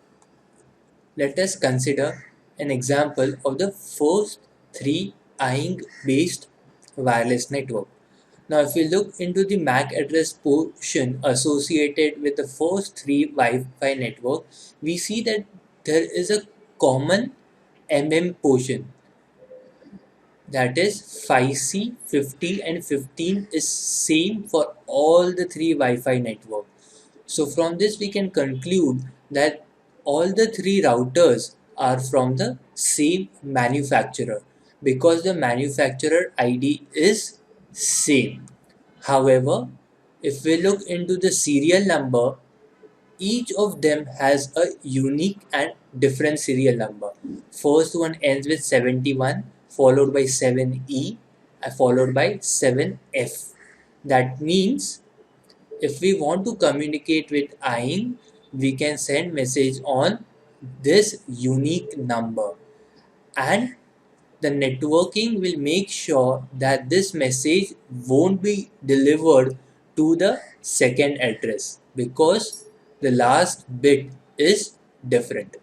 let us consider an example of the first three ING based wireless network. Now if we look into the MAC address portion associated with the first three Wi-Fi network, we see that there is a common portion, that is 5C, 50 and 15 is same for all the three Wi-Fi network. So from this we can conclude that all the three routers are from the same manufacturer because the manufacturer ID is same. However, if we look into the serial number, each of them has a unique and different serial number. First one ends with 71, followed by 7E, followed by 7F. That means if we want to communicate with ING, we can send message on this unique number, and the networking will make sure that this message won't be delivered to the second address because the last bit is different.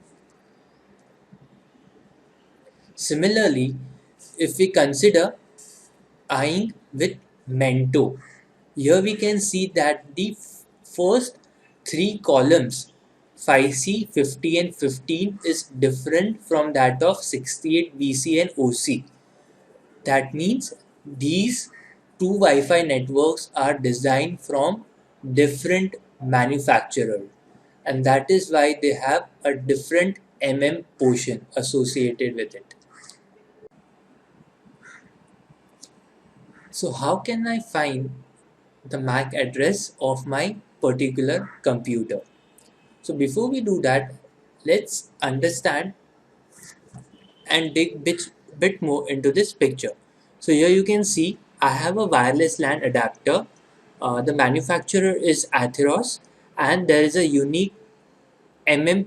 Similarly, if we consider ING with Mento, here we can see that the first three columns 5C, 50 and 15 is different from that of 68, VC and OC. That means these two Wi-Fi networks are designed from different manufacturers, and that is why they have a different portion associated with it. So how can I find the MAC address of my particular computer? So before we do that, let's understand and dig bit more into this picture. So here you can see I have a wireless LAN adapter. The manufacturer is Atheros, and there is a unique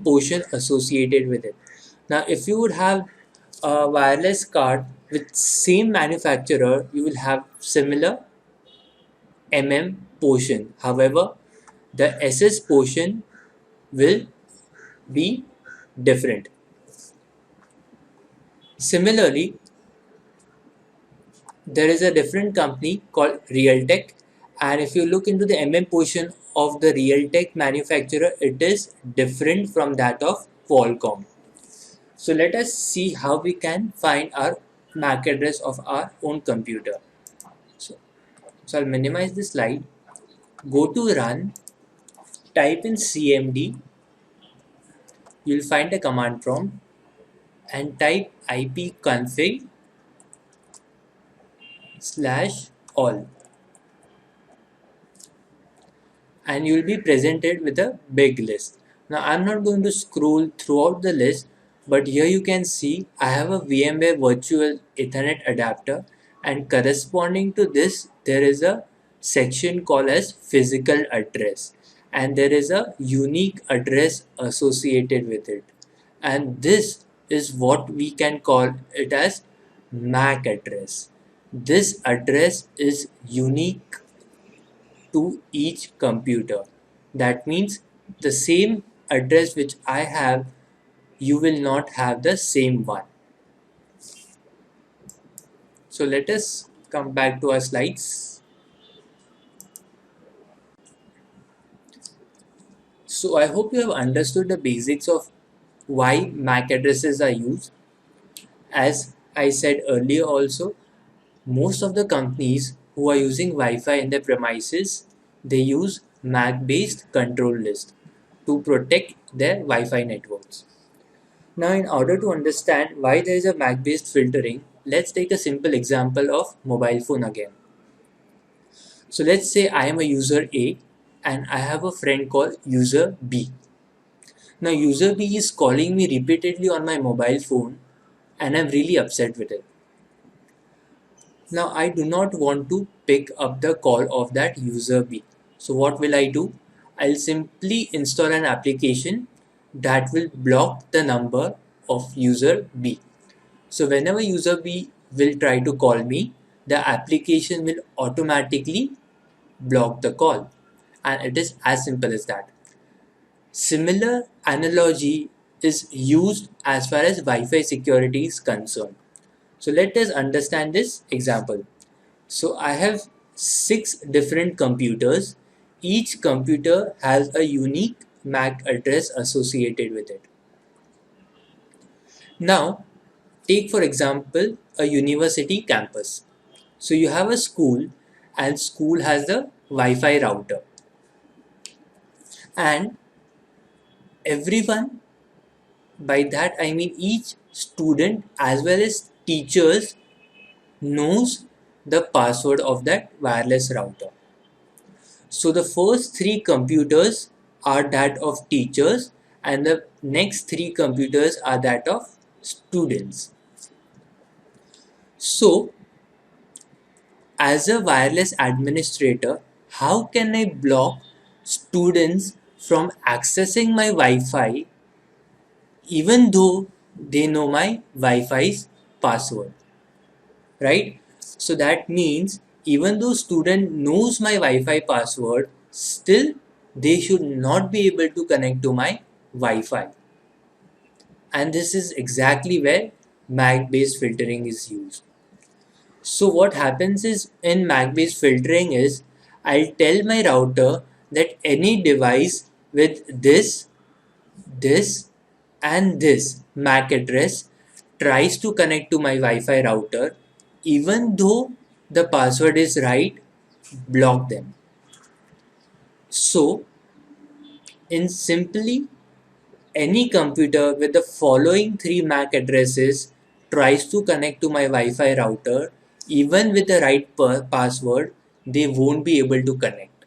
portion associated with it. Now if you would have a wireless card with same manufacturer, you will have similar portion. However, the SS portion will be different. Similarly, there is a different company called Realtek, and if you look into the portion of the Realtek manufacturer, it is different from that of Qualcomm. So let us see how we can find our MAC address of our own computer. So I'll minimize the slide, go to run, type in CMD, you'll find a command prompt and type ipconfig /all, and you will be presented with a big list. Now I'm not going to scroll throughout the list, but here you can see I have a VMware virtual Ethernet adapter, and corresponding to this there is a section called as physical address, and there is a unique address associated with it, and this is what we can call it as MAC address. This address is unique to each computer. That means the same address which I have, you will not have the same one. So let us come back to our slides. So I hope you have understood the basics of why MAC addresses are used. As I said earlier also, most of the companies who are using Wi-Fi in their premises, they use MAC based control list to protect their Wi-Fi networks. Now, in order to understand why there is a MAC based filtering, let's take a simple example of mobile phone again. So let's say I am a user A and I have a friend called user B. Now user B is calling me repeatedly on my mobile phone and I'm really upset with it. Now I do not want to pick up the call of that user B. So what will I do? I'll simply install an application that will block the number of user B. So whenever user B will try to call me, the application will automatically block the call. And it is as simple as that. Similar analogy is used as far as Wi-Fi security is concerned. So let us understand this example. So I have 6 different computers. Each computer has a unique MAC address associated with it. Now, take for example a university campus. So you have a school and school has the Wi-Fi router. And everyone, by that I mean each student as well as teachers, knows the password of that wireless router. So the first 3 computers are that of teachers and the next 3 computers are that of students. So as a wireless administrator, how can I block students from accessing my Wi-Fi even though they know my Wi-Fi's password, right? So that means even though student knows my Wi-Fi password, still they should not be able to connect to my Wi-Fi. And this is exactly where MAC based filtering is used. So what happens is in MAC based filtering is I'll tell my router that any device with this and this MAC address tries to connect to my Wi-Fi router, even though the password is right, block them. So, in simply any computer with the following 3 MAC addresses tries to connect to my Wi-Fi router, even with the right password, they won't be able to connect.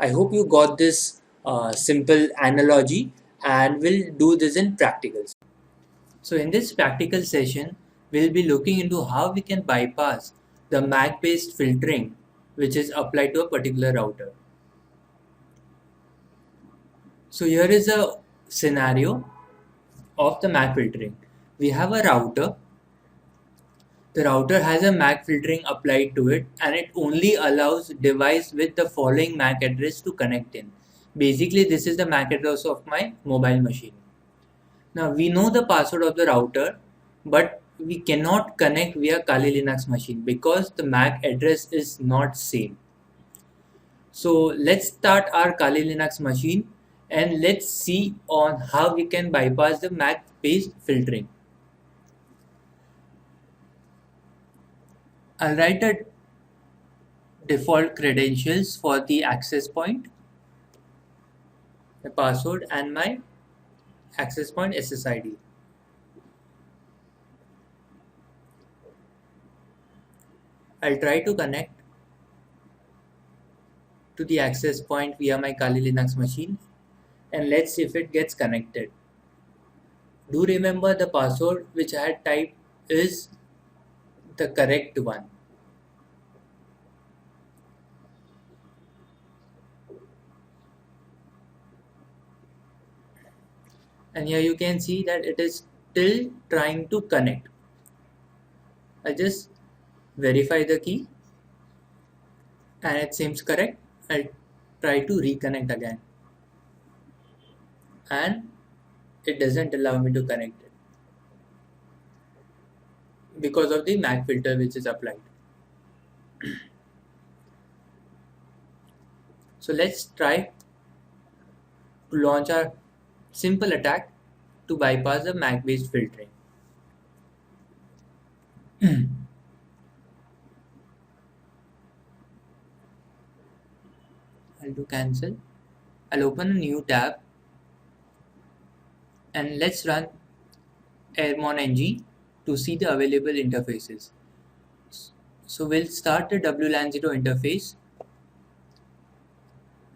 I hope you got this simple analogy and we'll do this in practicals. So in this practical session, we'll be looking into how we can bypass the MAC based filtering which is applied to a particular router. So here is a scenario of the MAC filtering. We have a router. The router has a MAC filtering applied to it and it only allows device with the following MAC address to connect in. Basically this is the MAC address of my mobile machine. Now we know the password of the router, but we cannot connect via Kali Linux machine because the MAC address is not same. So let's start our Kali Linux machine and let's see on how we can bypass the MAC based filtering. I'll write a default credentials for the access point, my password and my access point SSID. I'll try to connect to the access point via my Kali Linux machine and let's see if it gets connected. Do remember the password which I had typed is the correct one. And here you can see that it is still trying to connect. I just verify the key and it seems correct. I'll try to reconnect again and it doesn't allow me to connect it because of the MAC filter which is applied. So let's try to launch our simple attack to bypass the MAC based filtering. to cancel. I'll open a new tab and let's run AirmonNG to see the available interfaces. So we'll start the WLAN 0 interface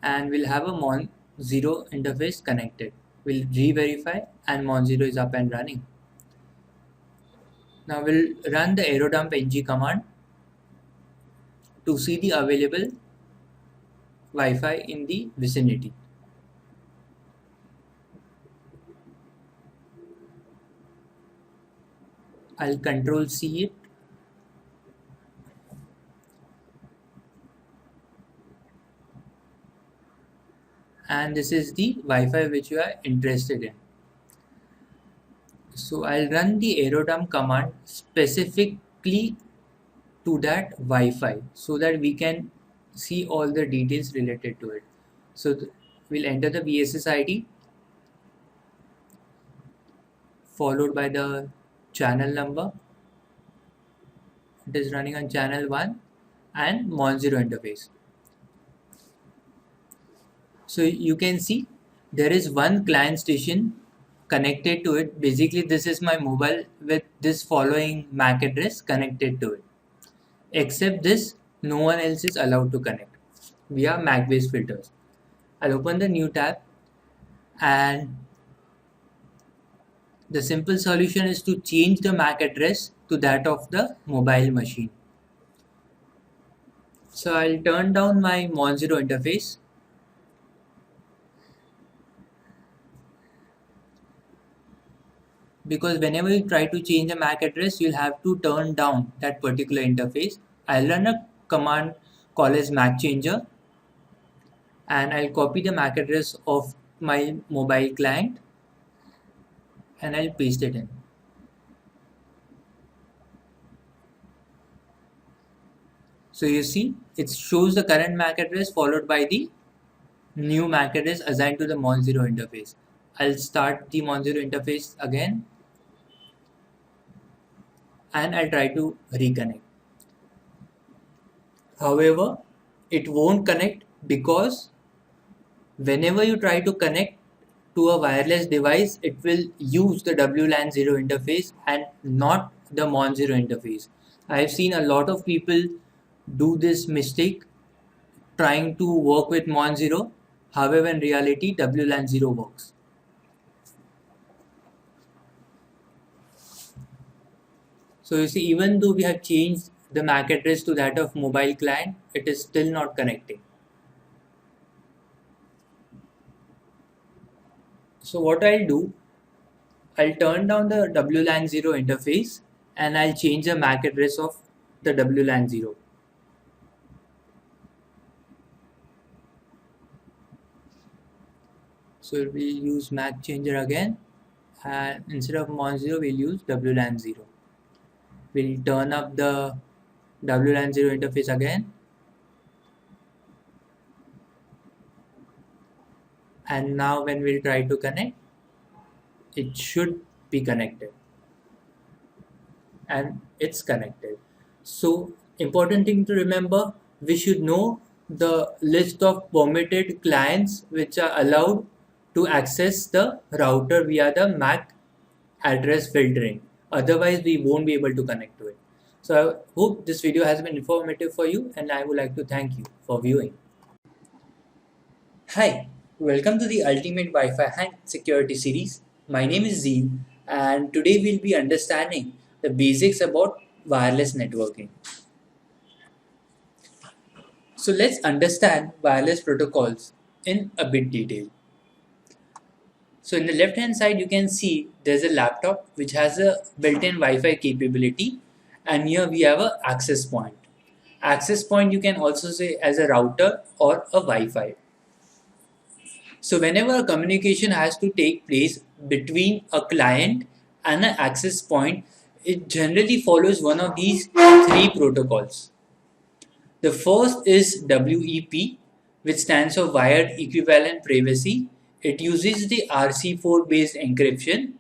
and we'll have a Mon 0 interface connected. We'll re-verify and Mon 0 is up and running. Now we'll run the aerodump ng command to see the available Wi-Fi in the vicinity. I'll Control C it. And this is the Wi-Fi which you are interested in. So I'll run the aerodump command specifically to that Wi-Fi so that we can see all the details related to it. So we'll enter the BSS ID followed by the channel number. It is running on channel 1 and Mon 0 interface. So you can see there is one client station connected to it. Basically this is my mobile with this following MAC address connected to it. Except this, no one else is allowed to connect via MAC based filters. I'll open the new tab and the simple solution is to change the MAC address to that of the mobile machine. So I'll turn down my Mon 0 interface. Because whenever you try to change a MAC address, you'll have to turn down that particular interface. I'll run a command called as MAC changer and I'll copy the MAC address of my mobile client and I'll paste it in. So you see, it shows the current MAC address followed by the new MAC address assigned to the Mon 0 interface. I'll start the Mon 0 interface again and I'll try to reconnect. However, it won't connect because whenever you try to connect to a wireless device, it will use the WLAN 0 interface and not the Mon 0 interface. I've seen a lot of people do this mistake trying to work with Mon 0. However, in reality, WLAN 0 works. So you see, even though we have changed the MAC address to that of mobile client, it is still not connecting. So what I'll do, I'll turn down the WLAN 0 interface and I'll change the MAC address of the WLAN 0. So we'll use MAC changer again and instead of Mon 0 we'll use WLAN 0. We'll turn up the WLAN 0 interface again and now when we'll try to connect, it should be connected and it's connected. So important thing to remember, we should know the list of permitted clients which are allowed to access the router via the MAC address filtering. Otherwise, we won't be able to connect to it. So I hope this video has been informative for you and I would like to thank you for viewing. Hi, welcome to the Ultimate Wi-Fi and Security series. My name is Zeen and today we'll be understanding the basics about wireless networking. So let's understand wireless protocols in a bit detail. So in the left hand side you can see there's a laptop which has a built-in Wi-Fi capability and here we have a access point. Access point you can also say as a router or a Wi-Fi. So whenever a communication has to take place between a client and an access point, it generally follows one of these three protocols. The first is WEP, which stands for Wired Equivalent Privacy. It uses the RC4 based encryption.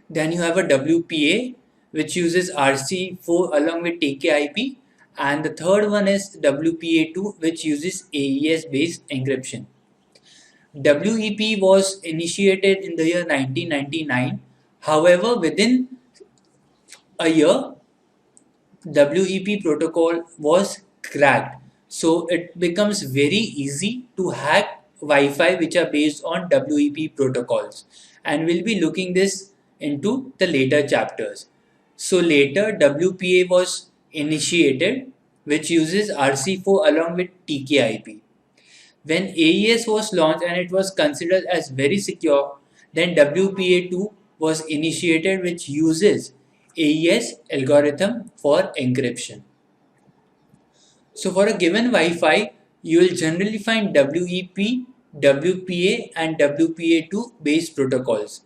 Then you have a WPA, which uses RC4 along with TKIP and the third one is WPA2, which uses AES based encryption. WEP was initiated in the year 1999. However, within a year, WEP protocol was cracked. So it becomes very easy to hack Wi-Fi which are based on WEP protocols. And we'll be looking this into the later chapters. So later WPA was initiated, which uses RC4 along with TKIP. When AES was launched and it was considered as very secure, then WPA2 was initiated, which uses AES algorithm for encryption. So for a given Wi-Fi, you will generally find WEP, WPA and WPA2 based protocols.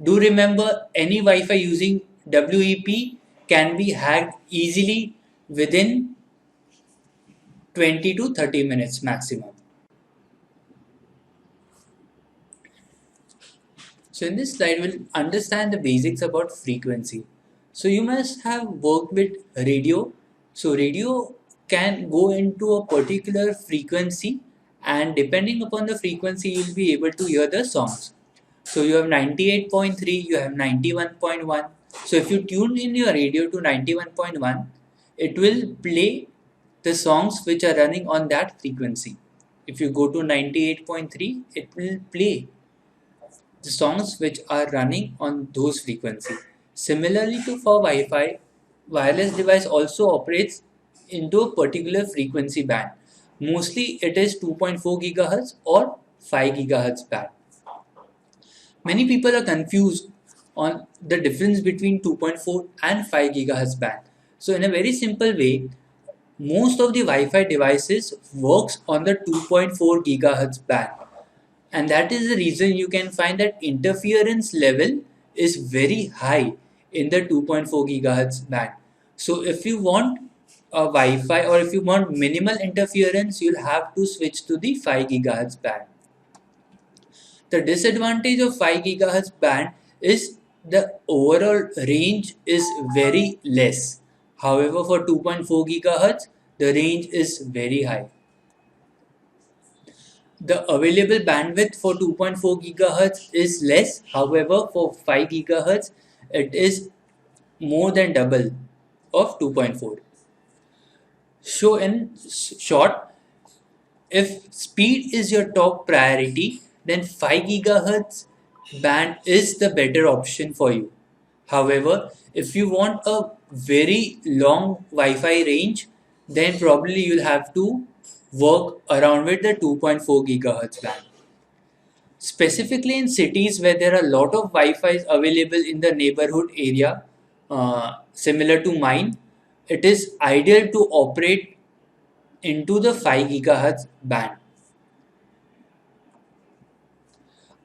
Do remember, any Wi-Fi using WEP can be hacked easily within 20 to 30 minutes maximum. So in this slide, we'll understand the basics about frequency. So you must have worked with radio. So radio can go into a particular frequency, and depending upon the frequency, you'll be able to hear the songs. So you have 98.3, you have 91.1. So if you tune in your radio to 91.1, it will play the songs which are running on that frequency. If you go to 98.3, it will play the songs which are running on those frequencies. Similarly to for Wi-Fi, wireless device also operates into a particular frequency band. Mostly it is 2.4 GHz or 5 GHz band. Many people are confused on the difference between 2.4 and 5 GHz band. So in a very simple way, most of the Wi-Fi devices works on the 2.4 GHz band. And that is the reason you can find that interference level is very high in the 2.4 GHz band. So if you want a Wi-Fi or if you want minimal interference, you'll have to switch to the 5 GHz band. The disadvantage of 5 GHz band is the overall range is very less. However, for 2.4 GHz, the range is very high. The available bandwidth for 2.4 GHz is less. However, for 5 GHz, it is more than double of 2.4. So in short, if speed is your top priority, then 5 GHz band is the better option for you. However, if you want a very long Wi-Fi range, then probably you'll have to work around with the 2.4 GHz band. Specifically in cities where there are a lot of Wi-Fi available in the neighborhood area, similar to mine, it is ideal to operate into the 5 GHz band.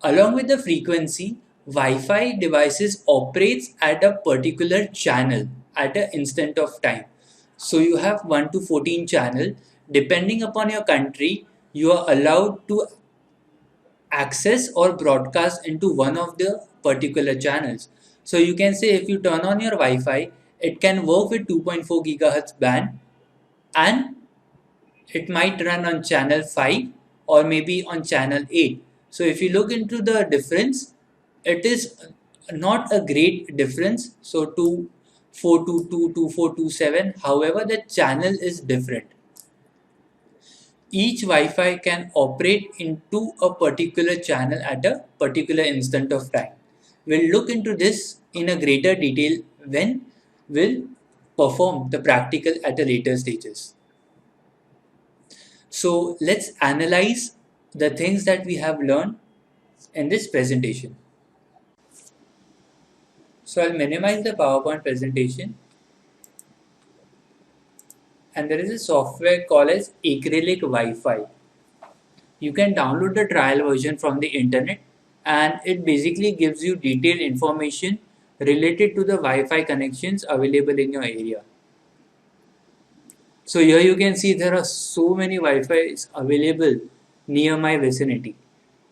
Along with the frequency, Wi-Fi devices operates at a particular channel at an instant of time. So you have 1 to 14 channel. Depending upon your country, you are allowed to access or broadcast into one of the particular channels. So you can say if you turn on your Wi-Fi, it can work with 2.4 GHz band and it might run on channel 5 or maybe on channel 8. So if you look into the difference, it is not a great difference. So 2422, 2427, however the channel is different. Each Wi-Fi can operate into a particular channel at a particular instant of time. We'll look into this in a greater detail when we'll perform the practical at a later stages. So let's analyze the things that we have learned in this presentation. So I'll minimize the PowerPoint presentation, and there is a software called as Acrylic Wi-Fi. You can download the trial version from the internet, and it basically gives you detailed information related to the Wi-Fi connections available in your area. So here you can see there are so many Wi-Fis available near my vicinity.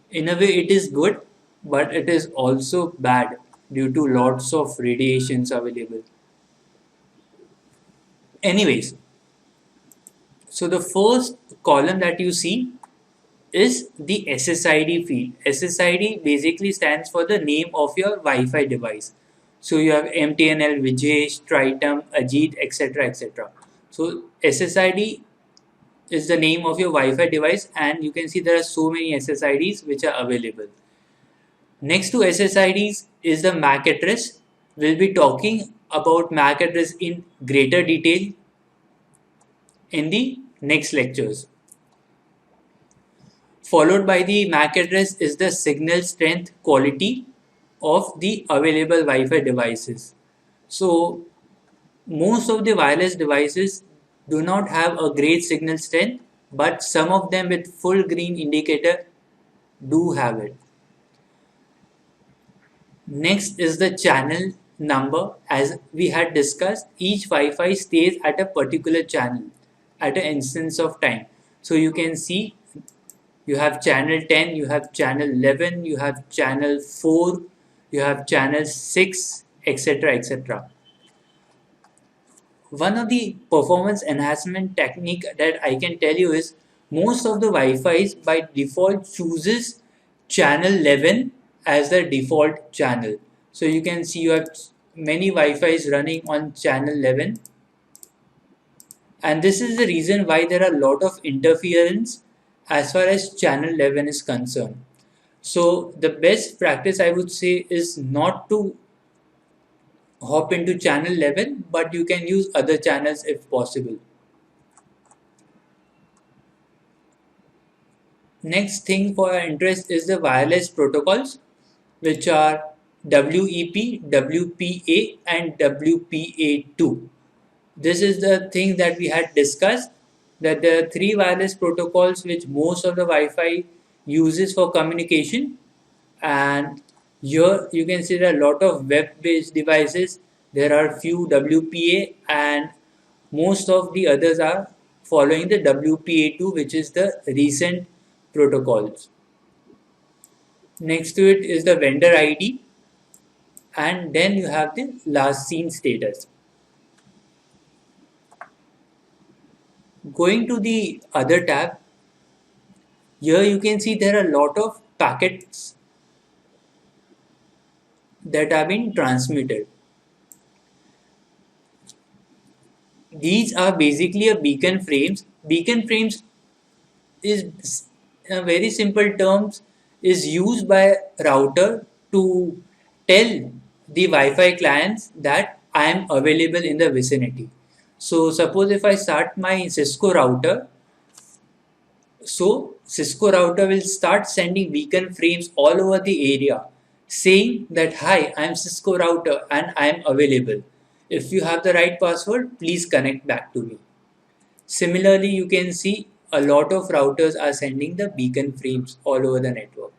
In a way it is good, but it is also bad due to lots of radiations available. Anyways, So the first column that you see is the SSID field. SSID basically stands for the name of your Wi-Fi device. So you have MTNL, Vijesh, Triton, Ajit, etc. etc. So SSID is the name of your Wi-Fi device, and you can see there are so many SSIDs which are available. Next to SSIDs is the MAC address. We'll be talking about MAC address in greater detail in the next lectures. Followed by the MAC address is the signal strength quality of the available Wi-Fi devices. So most of the wireless devices do not have a great signal strength, but some of them with full green indicator do have it. Next is the channel number. As we had discussed, each Wi-Fi stays at a particular channel at an instance of time. So you can see you have channel 10, you have channel 11, you have channel 4, you have channel 6, etc. etc. One of the performance enhancement technique that I can tell you is most of the Wi-Fi's by default chooses channel 11 as the default channel. So you can see you have many Wi-Fi's running on channel 11, and this is the reason why there are a lot of interference as far as channel 11 is concerned. So the best practice I would say is not to hop into channel 11, but you can use other channels if possible. Next thing for our interest is the wireless protocols, which are WEP, WPA and WPA2. This is the thing that we had discussed, that there are three wireless protocols which most of the Wi-Fi uses for communication, and here you can see there are a lot of web-based devices. There are few WPA, and most of the others are following the WPA2, which is the recent protocols. Next to it is the vendor ID, and then you have the last seen status. Going to the other tab, here you can see there are a lot of packets that have been transmitted. These are basically a beacon frames. Beacon frames is, in very simple terms, is used by router to tell the Wi-Fi clients that I am available in the vicinity. So suppose if I start my Cisco router, so Cisco router will start sending beacon frames all over the area saying that hi, I am Cisco router and I am available. If you have the right password, please connect back to me. Similarly, you can see a lot of routers are sending the beacon frames all over the network.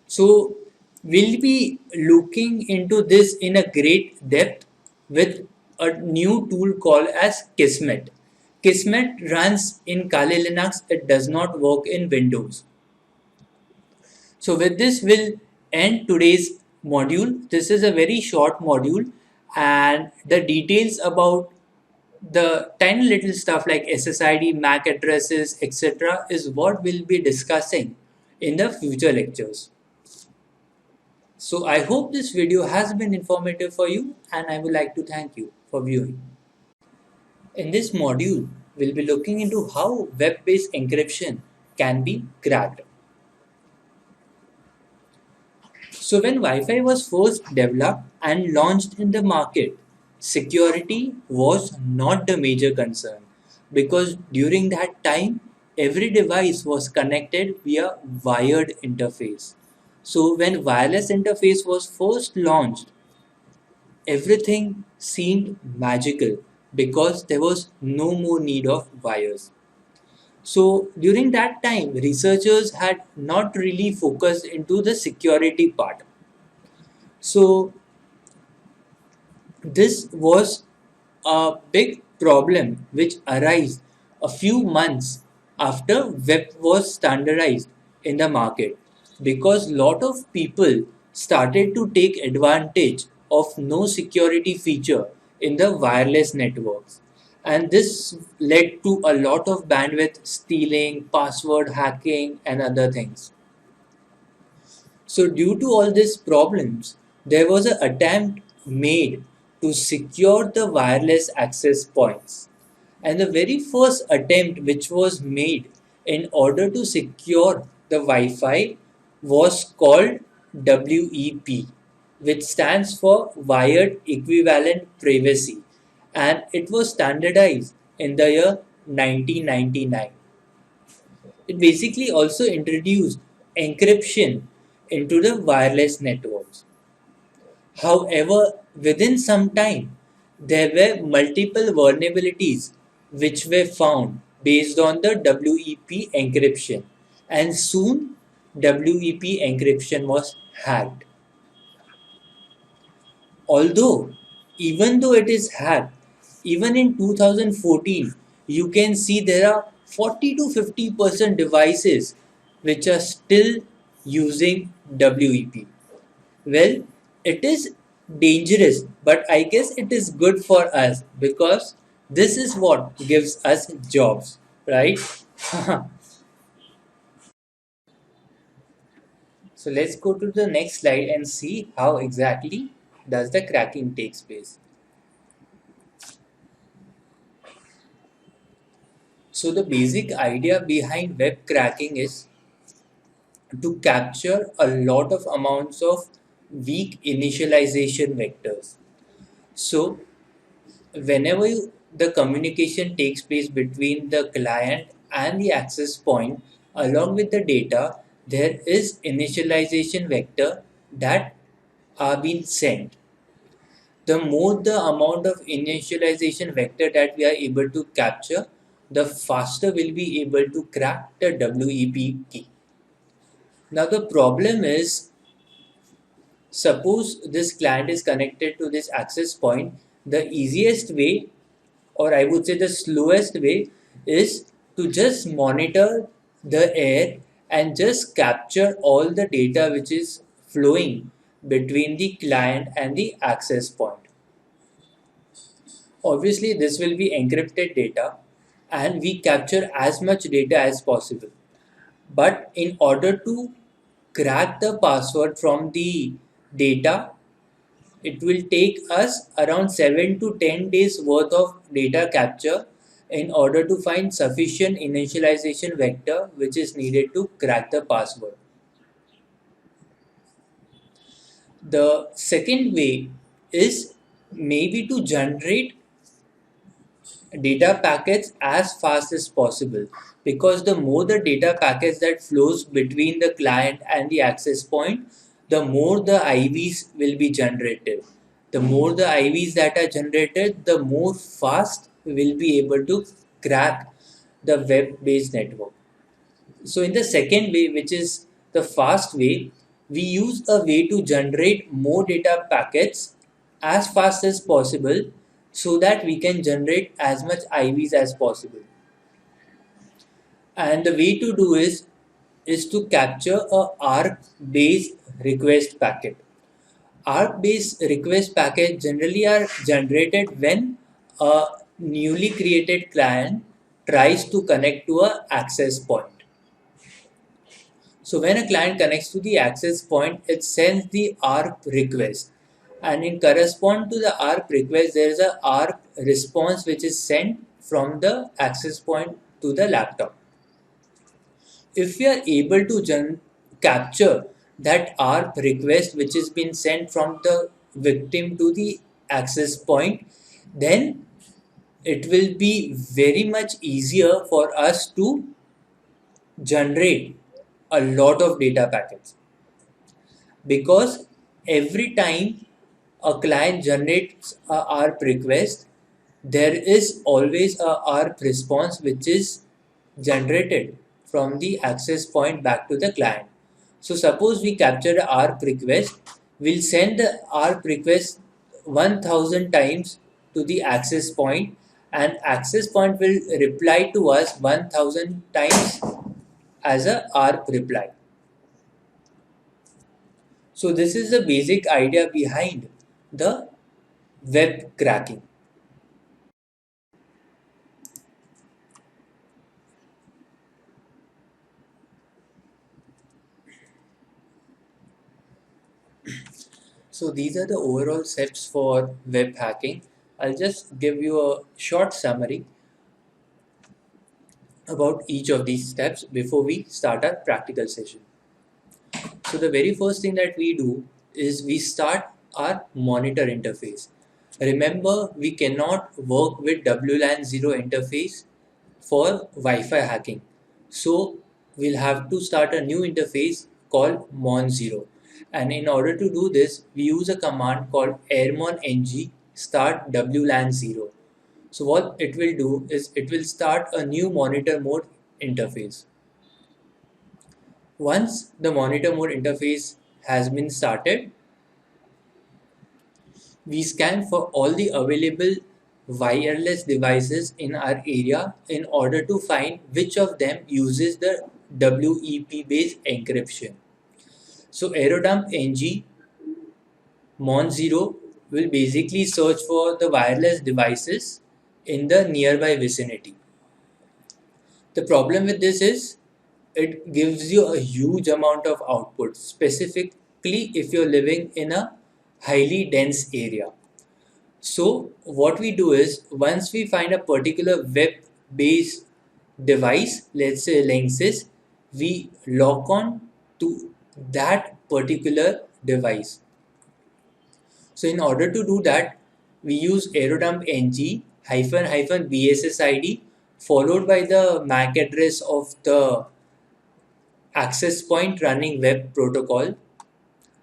So we'll be looking into this in a great depth with a new tool called as Kismet. Kismet runs in Kali Linux, it does not work in Windows. So with this we'll end today's module. This is a very short module, and the details about the tiny little stuff like SSID, MAC addresses, etc. is what we'll be discussing in the future lectures. So I hope this video has been informative for you, and I would like to thank you for viewing. In this module, we'll be looking into how web-based encryption can be cracked. So when Wi-Fi was first developed and launched in the market, security was not the major concern, because during that time every device was connected via wired interface. So when wireless interface was first launched, everything seemed magical because there was no more need of wires. So during that time, researchers had not really focused into the security part. So this was a big problem which arose a few months after web was standardized in the market, because lot of people started to take advantage of no security feature in the wireless networks, and this led to a lot of bandwidth stealing, password hacking, and other things. So, due to all these problems, there was an attempt made to secure the wireless access points. And the very first attempt which was made in order to secure the Wi Fi was called WEP, which stands for Wired Equivalent Privacy, and it was standardized in the year 1999. It basically also introduced encryption into the wireless networks. However, within some time, there were multiple vulnerabilities which were found based on the WEP encryption, and soon WEP encryption was hacked. Although, even though it is hacked, even in 2014, you can see there are 40 to 50% devices which are still using WEP. Well, it is dangerous, but I guess it is good for us because this is what gives us jobs, right? So let's go to the next slide and see how exactly does the cracking takes place. So the basic idea behind web cracking is to capture a lot of amounts of weak initialization vectors. So whenever the communication takes place between the client and the access point along with the data, there is initialization vector that are being sent. The more the amount of initialization vector that we are able to capture, the faster we'll be able to crack the WEP key. Now the problem is, suppose this client is connected to this access point, the easiest way, or I would say the slowest way, is to just monitor the air and just capture all the data which is flowing between the client and the access point. Obviously, this will be encrypted data and we capture as much data as possible. But in order to crack the password from the data, it will take us around 7 to 10 days worth of data capture in order to find sufficient initialization vector which is needed to crack the password. The second way is maybe to generate data packets as fast as possible, because the more the data packets that flows between the client and the access point, the more the IVs will be generated. The more the IVs that are generated, the more fast we will be able to crack the web based network. So in the second way, which is the fast way, we use a way to generate more data packets as fast as possible so that we can generate as much IVs as possible. And the way to do is to capture a ARP based request packet. ARP based request packet generally are generated when a newly created client tries to connect to a access point. So when a client connects to the access point, it sends the ARP request. And in correspond to the ARP request, there is a ARP response which is sent from the access point to the laptop. If we are able to capture that ARP request which is been sent from the victim to the access point, then it will be very much easier for us to generate a lot of data packets, because every time a client generates a ARP request, there is always a ARP response which is generated from the access point back to the client. So suppose we capture a ARP request, we'll send the ARP request 1000 times to the access point, and access point will reply to us 1000 times as a ARP reply. So this is the basic idea behind the web cracking. So these are the overall steps for web hacking. I'll just give you a short summary about each of these steps before we start our practical session. So the very first thing that we do is we start our monitor interface. Remember, we cannot work with WLAN 0 interface for Wi-Fi hacking. So we'll have to start a new interface called mon0. And in order to do this, we use a command called airmon-ng start WLAN 0. So what it will do is it will start a new monitor mode interface. Once the monitor mode interface has been started, we scan for all the available wireless devices in our area in order to find which of them uses the WEP based encryption. So Aerodump NG Mon0 will basically search for the wireless devices in the nearby vicinity. The problem with this is it gives you a huge amount of output, specifically if you're living in a highly dense area. So what we do is once we find a particular web-based device, let's say Linksys, we lock on to that particular device. So in order to do that, we use aerodump ng hyphen BSSID followed by the MAC address of the access point running web protocol.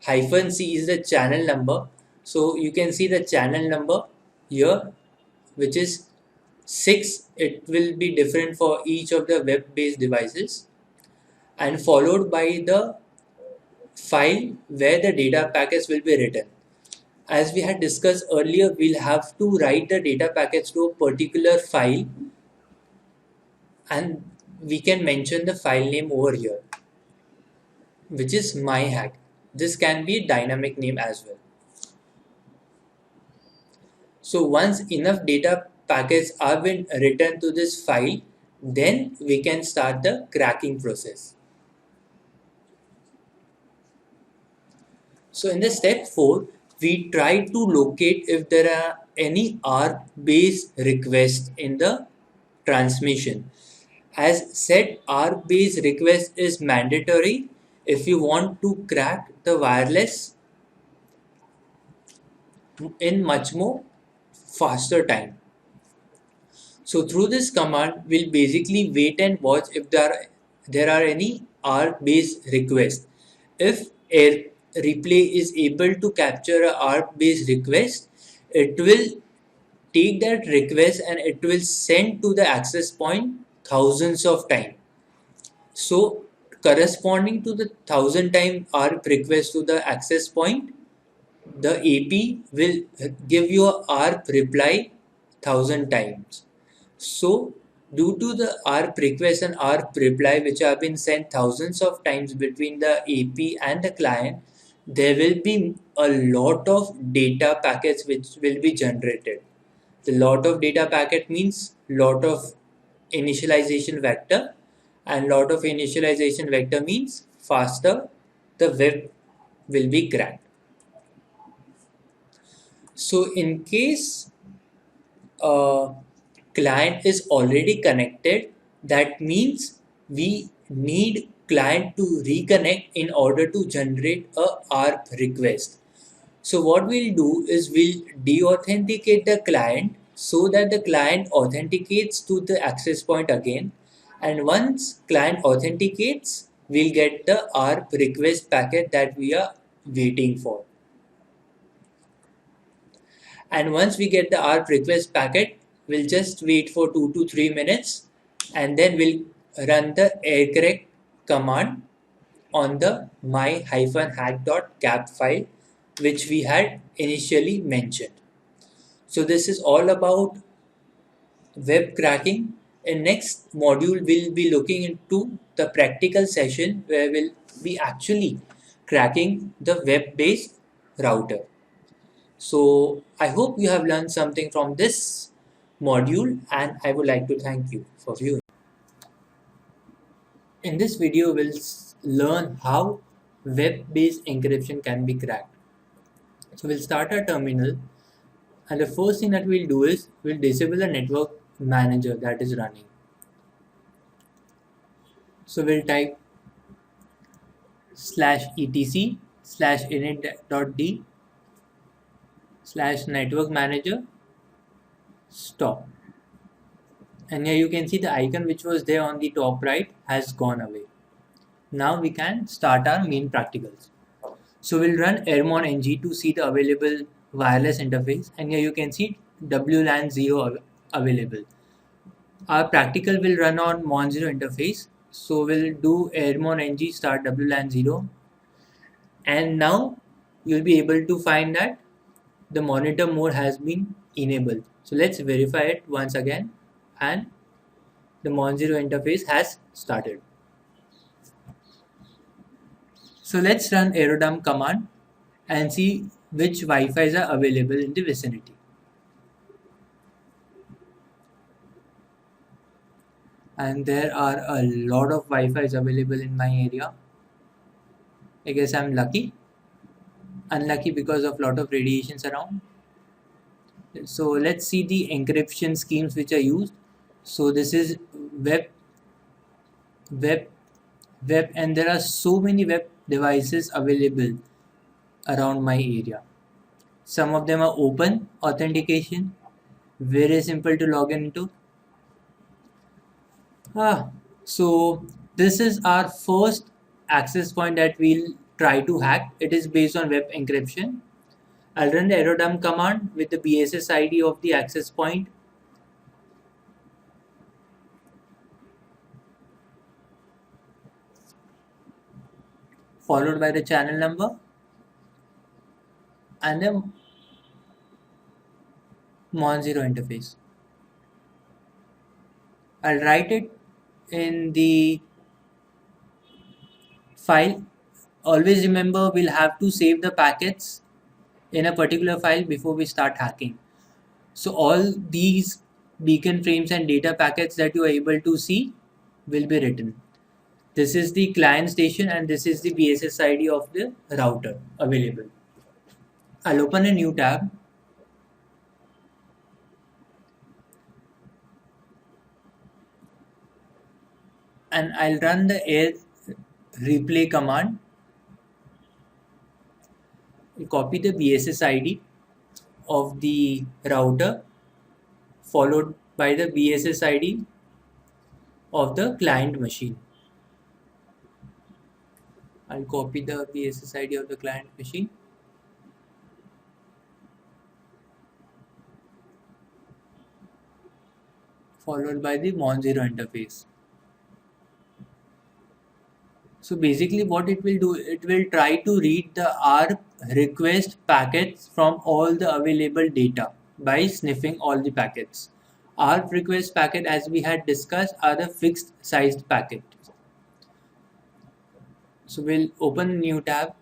Hyphen C is the channel number. So you can see the channel number here, which is 6. It will be different for each of the web-based devices, and followed by the file where the data packets will be written. As we had discussed earlier, we'll have to write the data packets to a particular file, and we can mention the file name over here, which is myhack. This can be a dynamic name as well. So once enough data packets are been written to this file, then we can start the cracking process. So in the step 4, we try to locate if there are any ARP-based requests in the transmission. As said, ARP-based request is mandatory if you want to crack the wireless in much more faster time. So through this command, we'll basically wait and watch if there are any ARP-based requests. If Air Replay is able to capture a ARP-based request, it will take that request and it will send to the access point thousands of times. So corresponding to the 1000 time ARP request to the access point, the AP will give you a ARP reply 1000 times. So due to the ARP request and ARP reply which have been sent thousands of times between the AP and the client, there will be a lot of data packets which will be generated. The lot of data packet means lot of initialization vector, and lot of initialization vector means faster the web will be cracked. So in case client is already connected, that means we need client to reconnect in order to generate a ARP request. So what we'll do is we'll deauthenticate the client so that the client authenticates to the access point again, and once client authenticates, we'll get the ARP request packet that we are waiting for. And once we get the ARP request packet, we'll just wait for 2 to 3 minutes, and then we'll run the aircorrect command on the my-hack.cap file which we had initially mentioned. So this is all about web cracking. In next module, we'll be looking into the practical session where we'll be actually cracking the web-based router. So I hope you have learned something from this module, and I would like to thank you for viewing. In this video, we'll learn how web-based encryption can be cracked. So we'll start our terminal, and the first thing that we'll do is we'll disable the network manager that is running. So we'll type /etc/init.d/network manager stop. And here you can see the icon which was there on the top right has gone away. Now we can start our main practicals. So we'll run airmon-ng to see the available wireless interface, and here you can see WLAN 0 available. Our practical will run on Mon0 interface. So we'll do airmon-ng start WLAN 0, and now you'll be able to find that the monitor mode has been enabled. So let's verify it once again, and the Mon0 interface has started. So let's run aerodump command and see which Wi-Fi's are available in the vicinity. And there are a lot of Wi-Fi's available in my area. I guess I'm lucky. Unlucky because of lot of radiations around. So let's see the encryption schemes which are used. So this is web, and there are so many web devices available around my area. Some of them are open authentication, very simple to log into. So this is our first access point that we'll try to hack. It is based on web encryption. I'll run the aerodump command with the BSS ID of the access point. Followed by the channel number and the Mon0 interface. I'll write it in the file. Always remember, we'll have to save the packets in a particular file before we start hacking. So all these beacon frames and data packets that you are able to see will be written. This is the client station and this is the BSS ID of the router available. I'll open a new tab. And I'll run the air replay command. I'll copy the BSS ID of the router followed by the BSS ID of the client machine. I'll copy the BSS ID of the client machine. Followed by the Mon0 interface. So basically what it will do, it will try to read the ARP request packets from all the available data by sniffing all the packets. ARP request packet, as we had discussed, are the fixed sized packet. So we'll open a new tab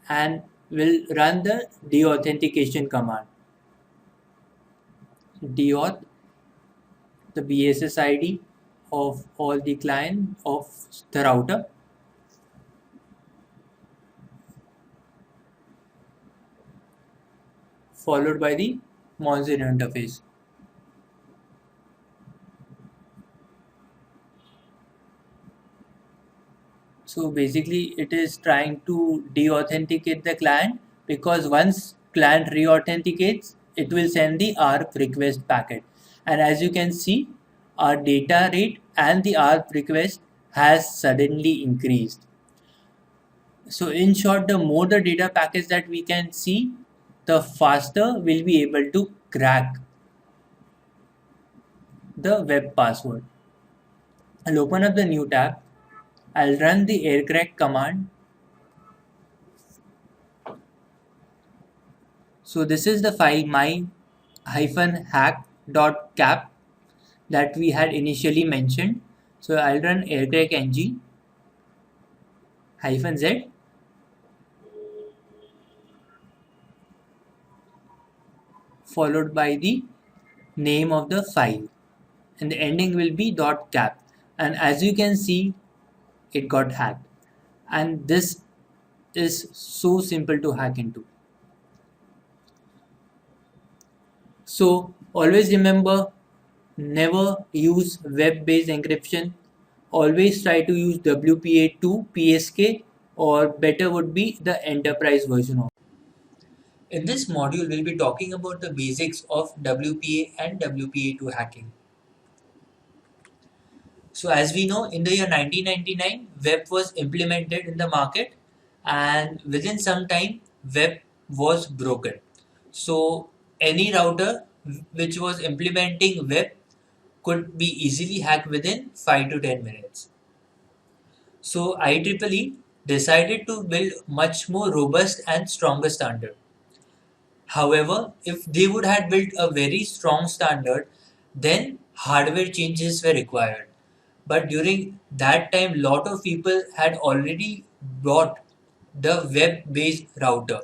and we'll run the deauthentication command. Deauth the BSS ID of all the client of the router. Followed by the Mon0 interface. So basically it is trying to deauthenticate the client, because once client reauthenticates, it will send the ARP request packet. And as you can see, our data rate and the ARP request has suddenly increased. So in short, the more the data packets that we can see, the faster we'll be able to crack the web password. I'll open up the new tab. I'll run the aircrack command. So this is the file my-hack.cap that we had initially mentioned. So I'll run aircrack-ng -z followed by the name of the file, and the ending will be .cap. And as you can see, it got hacked, and this is so simple to hack into. So always remember, never use web-based encryption. Always try to use WPA2 PSK, or better would be the enterprise version of. In this module, we'll be talking about the basics of WPA and WPA2 hacking. So as we know, in the year 1999, web was implemented in the market, and within some time, web was broken. So any router which was implementing web could be easily hacked within 5 to 10 minutes. So IEEE decided to build much more robust and stronger standard. However, if they would have built a very strong standard, then hardware changes were required. But during that time, lot of people had already bought the web-based router.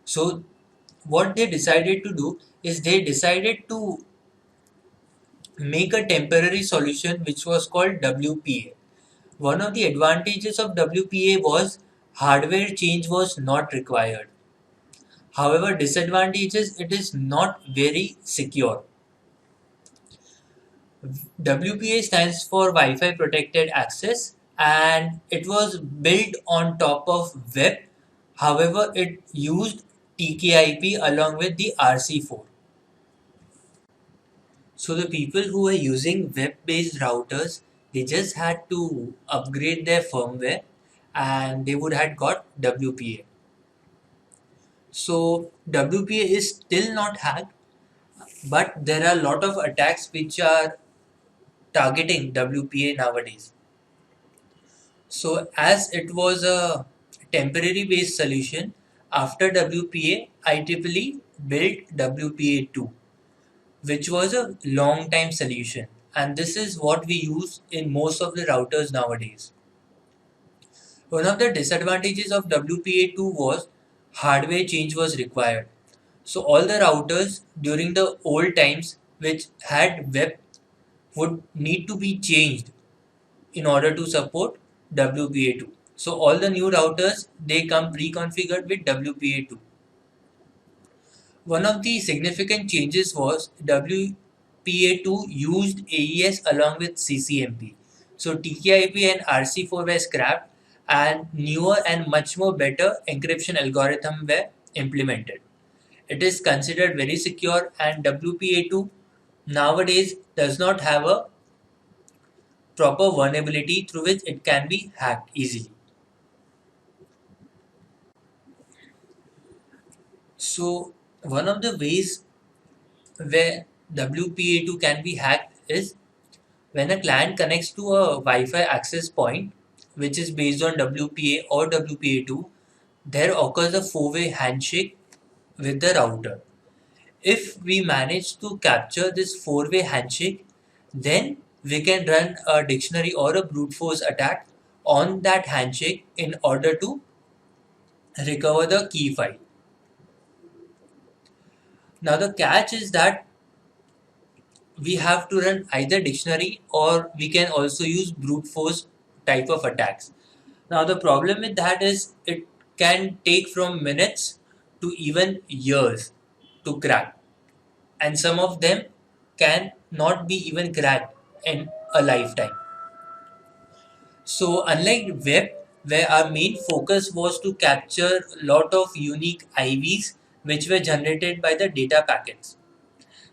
So what they decided to do is they decided to make a temporary solution which was called WPA. One of the advantages of WPA was hardware change was not required. However, disadvantages, it is not very secure. WPA stands for Wi-Fi Protected Access, and it was built on top of web. However, it used TKIP along with the RC4. So the people who were using web-based routers, they just had to upgrade their firmware and they would have got WPA. So WPA is still not hacked, but there are a lot of attacks which are targeting WPA nowadays. So as it was a temporary based solution, after WPA, IEEE built WPA2, which was a long time solution. And this is what we use in most of the routers nowadays. One of the disadvantages of WPA2 was hardware change was required. So all the routers during the old times which had web would need to be changed in order to support WPA2. So all the new routers, they come pre-configured with WPA2. One of the significant changes was WPA2 used AES along with CCMP. So TKIP and RC4 were scrapped and newer and much more better encryption algorithm were implemented. It is considered very secure, and WPA2 nowadays does not have a proper vulnerability through which it can be hacked easily. So one of the ways where WPA2 can be hacked is when a client connects to a Wi-Fi access point, which is based on WPA or WPA2, there occurs a four-way handshake with the router. If we manage to capture this four-way handshake, then we can run a dictionary or a brute force attack on that handshake in order to recover the key file. Now the catch is that we have to run either dictionary or we can also use brute force type of attacks. Now the problem with that is it can take from minutes to even years to crack, and some of them can not be even cracked in a lifetime. So unlike web, where our main focus was to capture a lot of unique IVs which were generated by the data packets.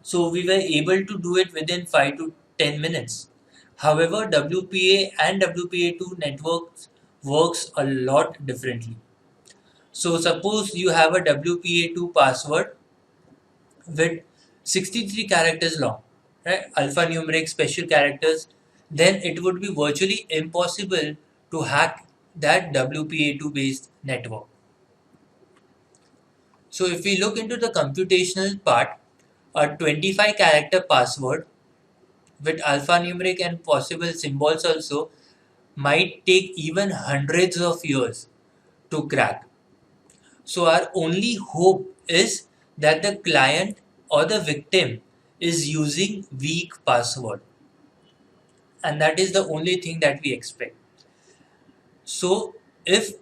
So we were able to do it within 5 to 10 minutes. However, WPA and WPA2 networks works a lot differently. So suppose you have a WPA2 password with 63 characters long, right? Alphanumeric special characters, then it would be virtually impossible to hack that WPA2 based network. So if we look into the computational part, a 25 character password with alphanumeric and possible symbols also might take even hundreds of years to crack. So our only hope is that the client or the victim is using weak password, and that is the only thing that we expect. So if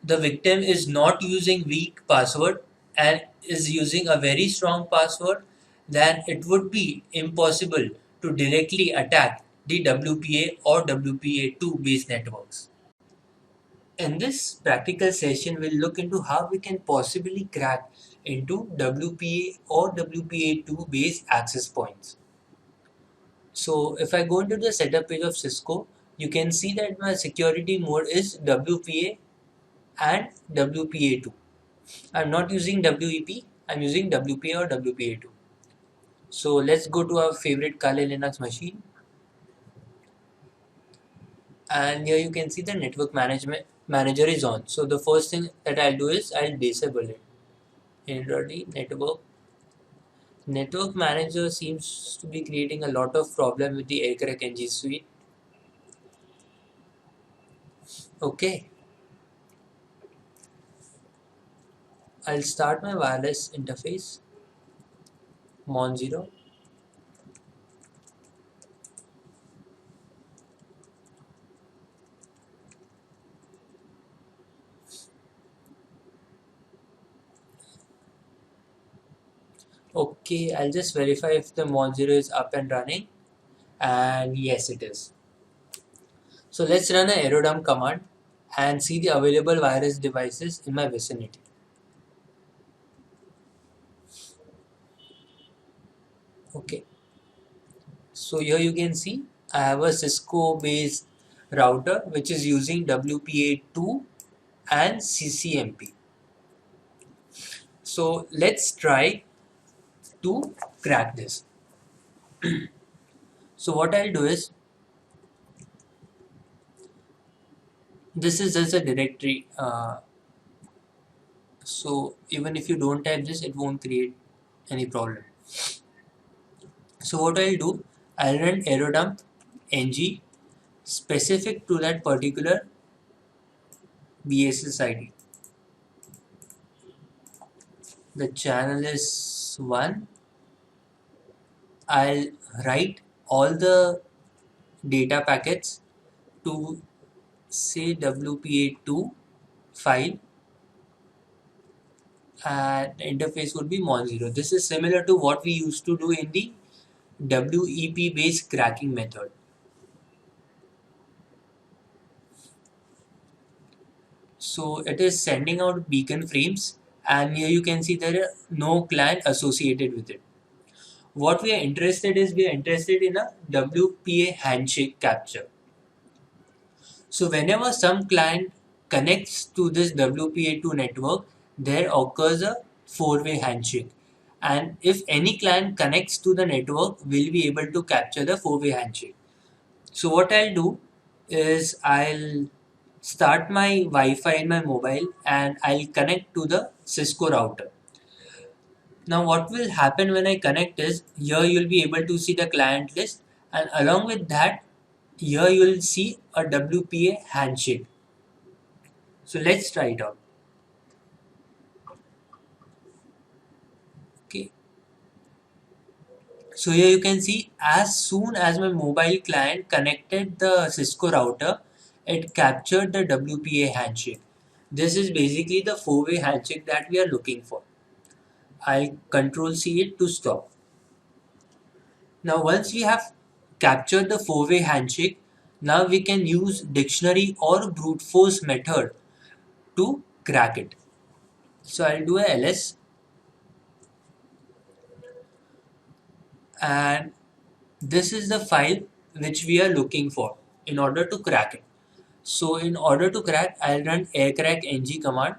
the victim is not using weak password and is using a very strong password, then it would be impossible to directly attack the WPA or WPA2 based networks. In this practical session, we'll look into how we can possibly crack into WPA or WPA2 based access points. So if I go into the setup page of Cisco, you can see that my security mode is WPA and WPA2. I'm not using WEP, I'm using WPA or WPA2. So let's go to our favorite Kali Linux machine, and here you can see the network management manager is on. So the first thing that I'll do is I'll disable it. Already network manager seems to be creating a lot of problem with the Aircrack NG suite. Okay, I'll start my wireless interface Mon0. Okay, I'll just verify if the Mon0 is up and running, and yes it is. So let's run an aerodump command and see the available virus devices in my vicinity. Okay, so here you can see I have a Cisco based router which is using WPA2 and CCMP. So let's try to crack this. So what I'll do is, this is just a directory, so even if you don't type this, it won't create any problem. So what I'll do, I'll run aerodump ng specific to that particular BSS ID. The channel is 1. I'll write all the data packets to say WPA2 file, and interface would be Mon0. This is similar to what we used to do in the WEP based cracking method. So it is sending out beacon frames, and here you can see there are no client associated with it. What we are interested is, we are interested in a WPA handshake capture. So whenever some client connects to this WPA2 network, there occurs a four-way handshake. And if any client connects to the network, we'll be able to capture the four-way handshake. So what I'll do is I'll start my Wi-Fi in my mobile and I'll connect to the Cisco router. Now what will happen when I connect is, here you'll be able to see the client list, and along with that, here you'll see a WPA handshake. So let's try it out. Okay. So here you can see, as soon as my mobile client connected the Cisco router, it captured the WPA handshake. This is basically the four-way handshake that we are looking for. I'll control C it to stop. Now once we have captured the four-way handshake, now we can use dictionary or brute force method to crack it. So I'll do a ls, and this is the file which we are looking for in order to crack it. So in order to crack, I'll run aircrack ng command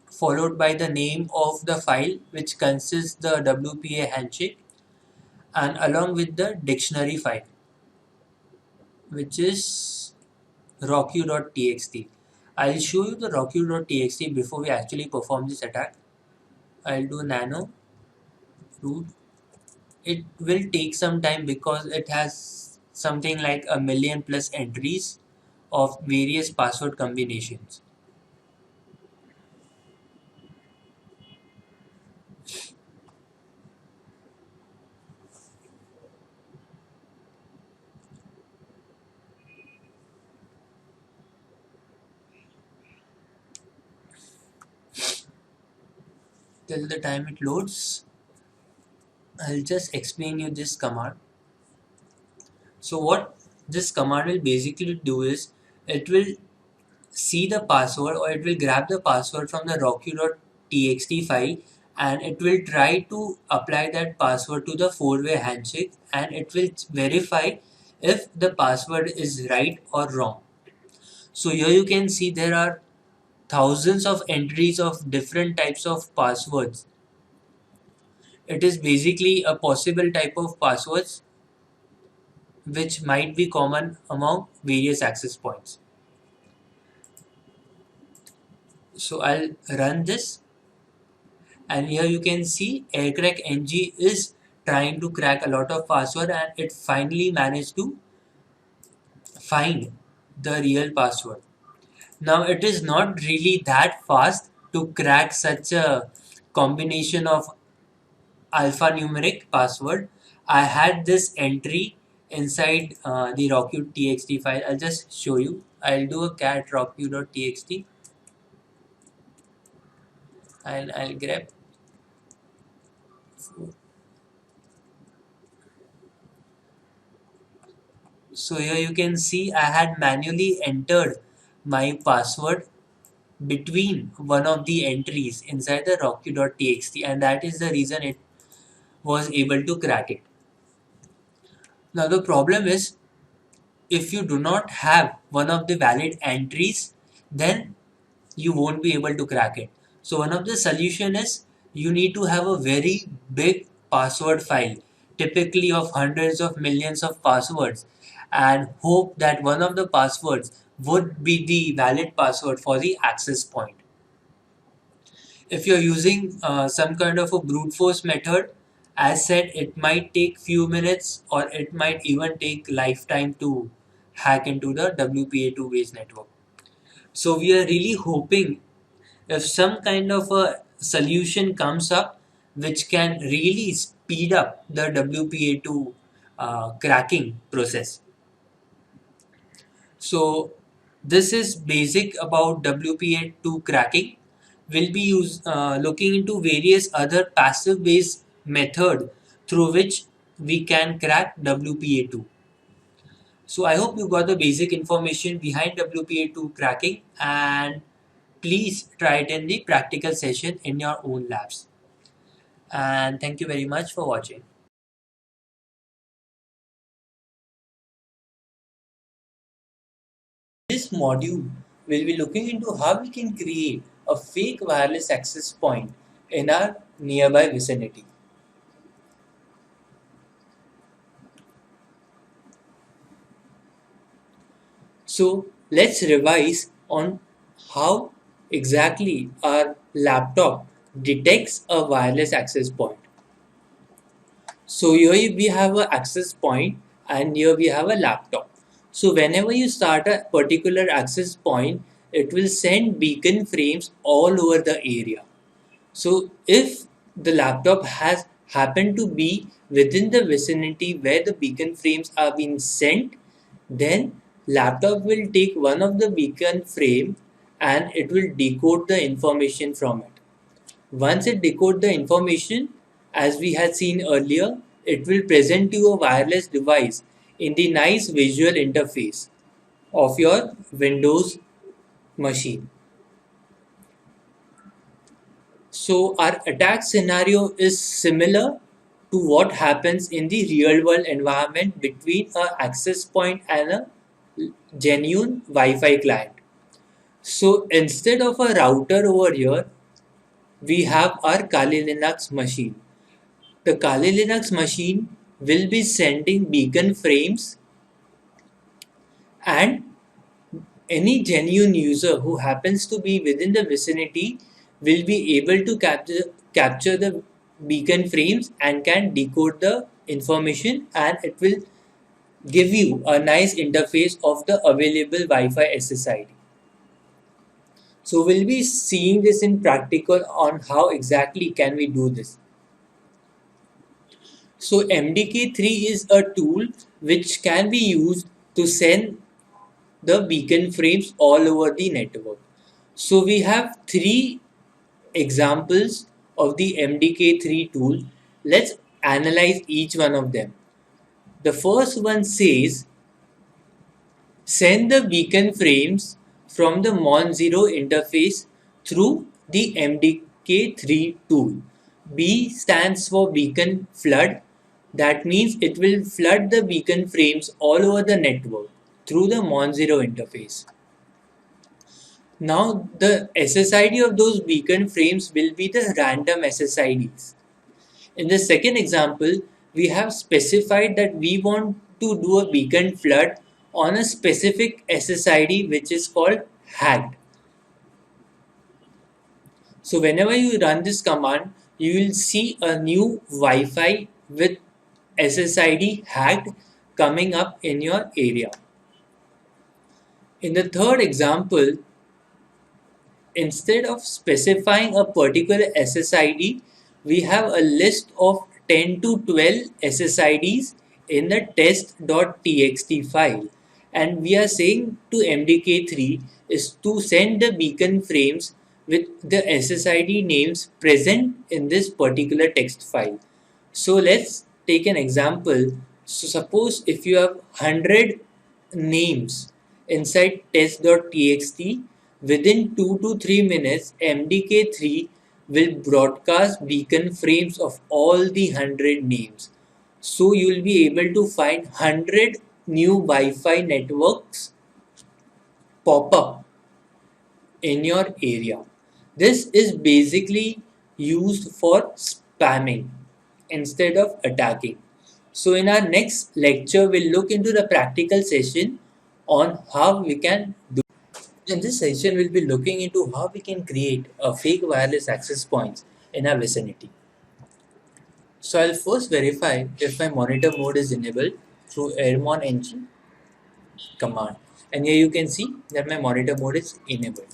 followed by the name of the file which consists the WPA handshake, and along with the dictionary file which is rocku.txt. I'll show you the rocku.txt before we actually perform this attack. I'll do nano root. It will take some time because it has something like a million plus entries of various password combinations. till the time it loads, I'll just explain you this command. So what this command will basically do is it will see the password, or it will grab the password from the rocky.txt file, and it will try to apply that password to the four-way handshake, and it will verify if the password is right or wrong. So here you can see there are thousands of entries of different types of passwords. It is basically a possible type of passwords which might be common among various access points. So I'll run this, and here you can see AirCrackNG is trying to crack a lot of password, and it finally managed to find the real password. Now it is not really that fast to crack such a combination of alphanumeric password. I had this entry inside the rocky.txt file. I'll just show you. I'll do a cat rocky.txt, and I'll grab. So here you can see I had manually entered my password between one of the entries inside the rocky.txt, and that is the reason it was able to crack it. Now the problem is, if you do not have one of the valid entries, then you won't be able to crack it. So one of the solution is you need to have a very big password file, typically of hundreds of millions of passwords, and hope that one of the passwords would be the valid password for the access point. If you're using some kind of a brute force method, as said, it might take few minutes, or it might even take lifetime to hack into the WPA2 based network. So we are really hoping if some kind of a solution comes up which can really speed up the WPA2 cracking process. So this is basic about WPA2 cracking. We'll be looking into various other passive based method through which we can crack WPA2. So I hope you got the basic information behind WPA2 cracking, and please try it in the practical session in your own labs. And thank you very much for watching. This module will be looking into how we can create a fake wireless access point in our nearby vicinity. So let's revise on how exactly our laptop detects a wireless access point. So here we have an access point, and here we have a laptop. So whenever you start a particular access point, it will send beacon frames all over the area. So if the laptop has happened to be within the vicinity where the beacon frames are being sent, then laptop will take one of the beacon frame, and it will decode the information from it. Once it decodes the information, as we had seen earlier, it will present you a wireless device in the nice visual interface of your Windows machine. So our attack scenario is similar to what happens in the real world environment between an access point and a genuine Wi-Fi client. So instead of a router over here, we have our Kali Linux machine. The Kali Linux machine will be sending beacon frames, and any genuine user who happens to be within the vicinity will be able to capture the beacon frames and can decode the information, and it will give you a nice interface of the available Wi-Fi SSID. So we'll be seeing this in practical on how exactly can we do this. So MDK3 is a tool which can be used to send the beacon frames all over the network. So we have three examples of the MDK3 tool. Let's analyze each one of them. The first one says send the beacon frames from the Mon0 interface through the MDK3 tool. B stands for beacon flood. That means it will flood the beacon frames all over the network through the Mon0 interface. Now the SSID of those beacon frames will be the random SSIDs. In the second example, we have specified that we want to do a beacon flood on a specific SSID which is called hacked. So whenever you run this command, you will see a new Wi-Fi with SSID hacked coming up in your area. In the third example, instead of specifying a particular SSID, we have a list of 10 to 12 SSIDs in the test.txt file, and we are saying to MDK3 is to send the beacon frames with the SSID names present in this particular text file. So let's take an example. So suppose if you have 100 names inside test.txt, within 2 to 3 minutes, MDK3 will broadcast beacon frames of all the 100 names. So you will be able to find 100 new Wi-Fi networks pop up in your area. This is basically used for spamming instead of attacking. So in our next lecture, we'll look into the practical session on how we can do. In this session, we'll be looking into how we can create a fake wireless access points in our vicinity. So I'll first verify if my monitor mode is enabled through airmon-ng command. And here you can see that my monitor mode is enabled.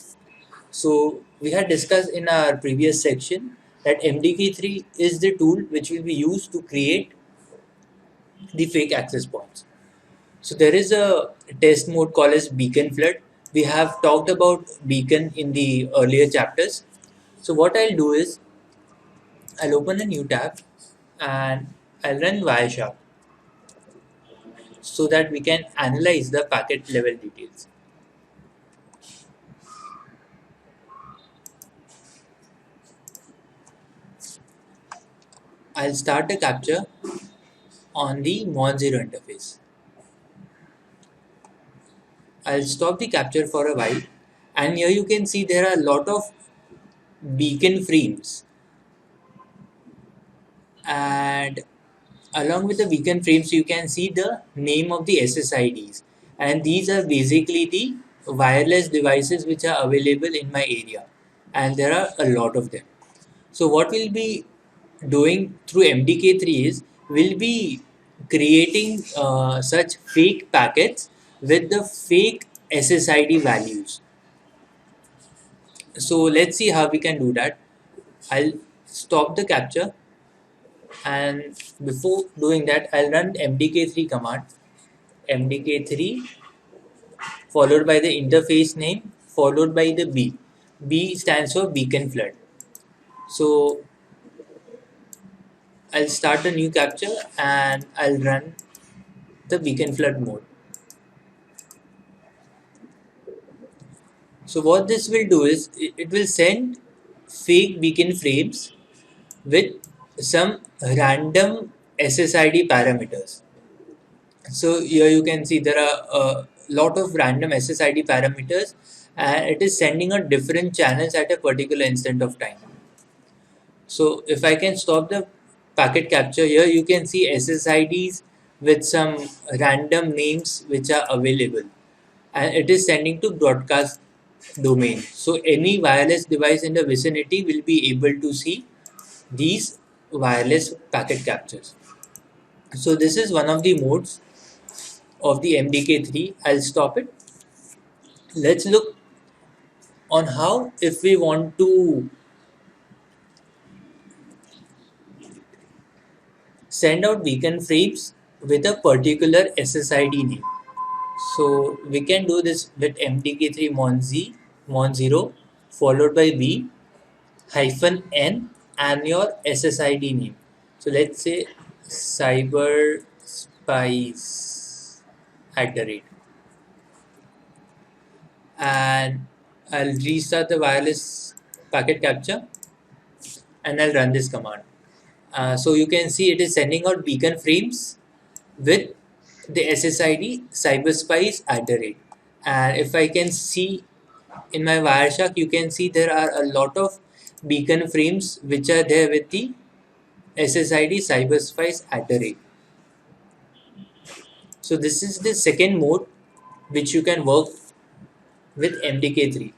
So we had discussed in our previous section that MDK3 is the tool which will be used to create the fake access points. So there is a test mode called as beacon flood. We have talked about beacon in the earlier chapters. So what I'll do is I'll open a new tab and I'll run Wireshark so that we can analyze the packet level details. I'll start a capture on the Mon0 interface. I'll stop the capture for a while, and here you can see there are a lot of beacon frames, and along with the beacon frames you can see the name of the SSIDs, and these are basically the wireless devices which are available in my area, and there are a lot of them. So what we'll be doing through MDK3 is we'll be creating such fake packets with the fake SSID values. So let's see how we can do that. I'll stop the capture, and before doing that I'll run MDK3 command. MDK3 followed by the interface name followed by the B. B stands for beacon flood. So I'll start a new capture and I'll run the beacon flood mode. So what this will do is it will send fake beacon frames with some random SSID parameters. So here you can see there are a lot of random SSID parameters, and it is sending a different channels at a particular instant of time. So if I can stop the packet capture, here you can see SSIDs with some random names which are available, and it is sending to broadcast domain. So any wireless device in the vicinity will be able to see these wireless packet captures. So this is one of the modes of the MDK3. I'll stop it. Let's look on how if we want to send out beacon frames with a particular SSID name. So we can do this with MDK3 Mon0 followed by B hyphen N and your SSID name. So let's say cyber spice at the rate, and I'll restart the wireless packet capture and I'll run this command. So you can see it is sending out beacon frames with the SSID cyberspice at the rate. And if I can see in my Wireshark, you can see there are a lot of beacon frames which are there with the SSID cyberspice at the rate. So this is the second mode which you can work with MDK3.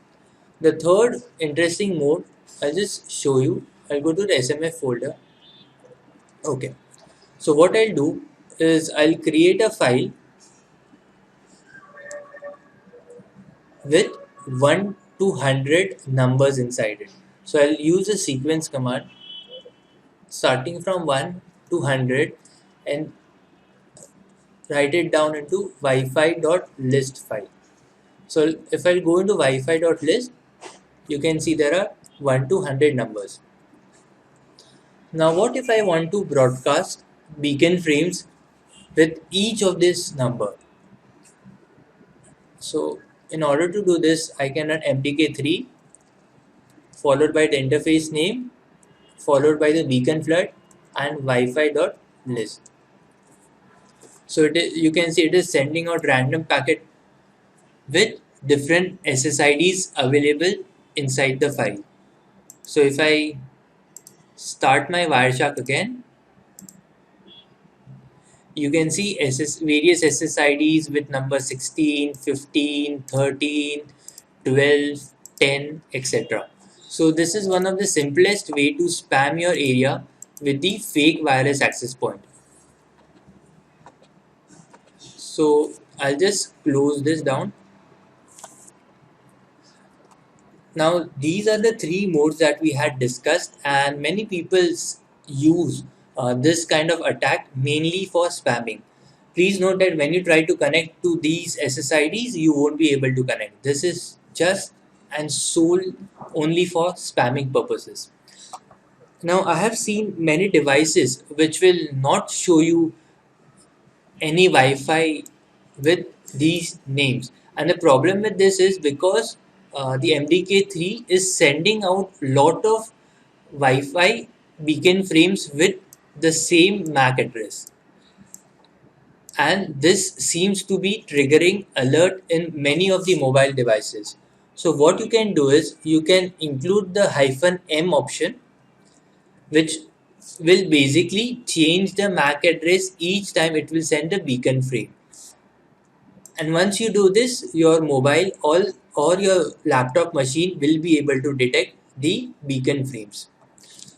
The third interesting mode, I'll just show you. I'll go to the SMF folder. Okay. So what I'll do is I'll create a file with 1 to 100 numbers inside it. So I'll use a sequence command starting from 1 to 100 and write it down into wi-fi.list file. So if I go into wi-fi.list, you can see there are 1 to 100 numbers. Now what if I want to broadcast beacon frames with each of this number? So in order to do this, I can run mdk3 followed by the interface name followed by the beacon flood and wi-fi.list. So you can see it is sending out random packet with different SSIDs available inside the file. So if I start my Wireshark again, you can see various SSIDs with number 16, 15, 13, 12, 10, etc. So this is one of the simplest way to spam your area with the fake wireless access point. So I'll just close this down. Now these are the three modes that we had discussed, and many people use this kind of attack mainly for spamming. Please note that when you try to connect to these SSIDs, you won't be able to connect. This is just and sole only for spamming purposes. Now I have seen many devices which will not show you any Wi-Fi with these names, and the problem with this is because the MDK3 is sending out lot of Wi-Fi beacon frames with the same MAC address, and this seems to be triggering alert in many of the mobile devices. So what you can do is you can include the -m option, which will basically change the MAC address each time it will send a beacon frame. And once you do this, your mobile or your laptop machine will be able to detect the beacon frames.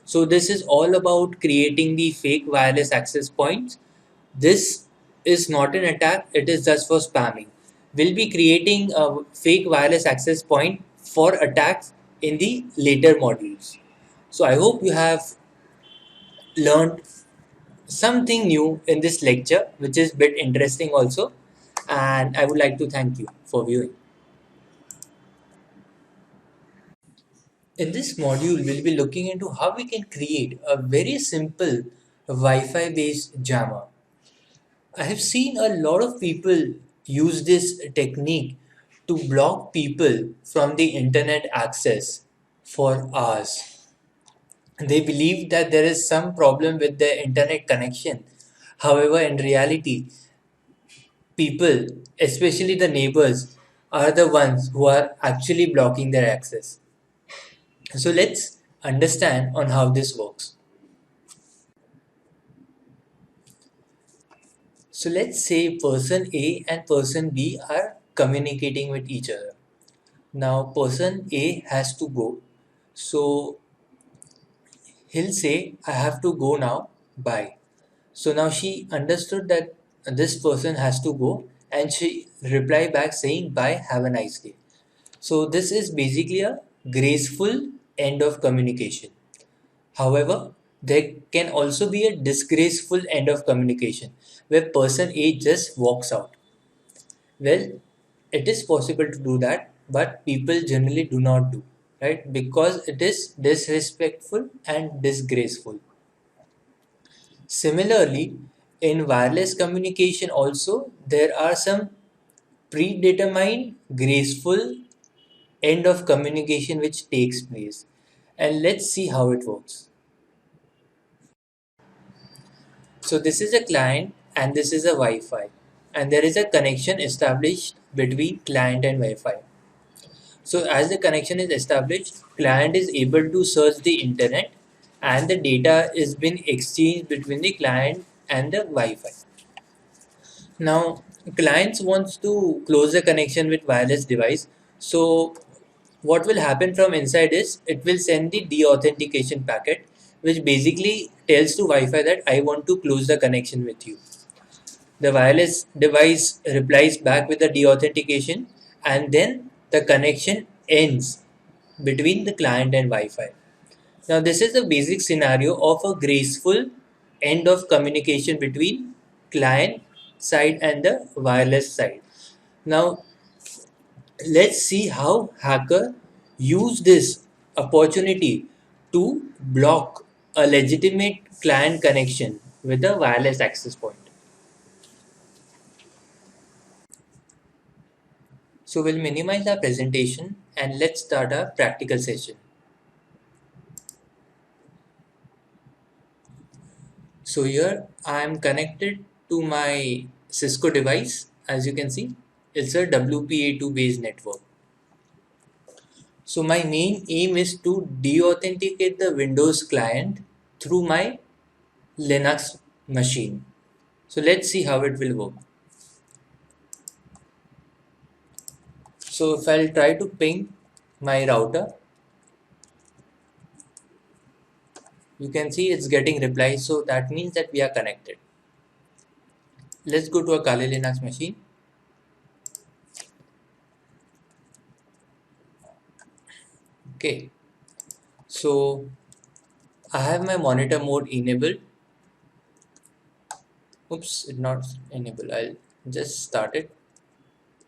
So this is all about creating the fake wireless access points. This is not an attack, it is just for spamming. We'll be creating a fake wireless access point for attacks in the later modules. So I hope you have learned something new in this lecture, which is a bit interesting also, and I would like to thank you for viewing. In this module, we'll be looking into how we can create a very simple Wi-Fi based jammer. I have seen a lot of people use this technique to block people from the internet access for hours. They believe that there is some problem with their internet connection. However, in reality, people, especially the neighbors, are the ones who are actually blocking their access. So let's understand on how this works. So let's say person A and person B are communicating with each other. Now person A has to go. So he'll say, I have to go now, bye. So now she understood that this person has to go and she replied back saying, bye, have a nice day. So this is basically a graceful end of communication. However, there can also be a disgraceful end of communication where person A just walks out. Well, it is possible to do that, but people generally do not do. right? Because it is disrespectful and disgraceful. Similarly, in wireless communication also, there are some predetermined graceful end of communication which takes place. And let's see how it works. So this is a client and this is a Wi-Fi, and there is a connection established between client and Wi-Fi. So as the connection is established, client is able to search the internet and the data is being exchanged between the client and the Wi-Fi. Now, clients wants to close the connection with wireless device. So what will happen from inside is it will send the deauthentication packet, which basically tells to Wi-Fi that I want to close the connection with you. The wireless device replies back with the deauthentication, and then the connection ends between the client and Wi-Fi. Now, this is the basic scenario of a graceful end of communication between client side and the wireless side. Now, let's see how hacker use this opportunity to block a legitimate client connection with a wireless access point. So we'll minimize our presentation and let's start our practical session. So here I am connected to my Cisco device. As you can see, it's a WPA2 based network. So my main aim is to deauthenticate the Windows client through my Linux machine. So let's see how it will work. So if I'll try to ping my router, you can see it's getting replies. So that means that we are connected. Let's go to a Kali Linux machine. Okay. So I have my monitor mode enabled. Oops, it's not enabled. I'll just start it.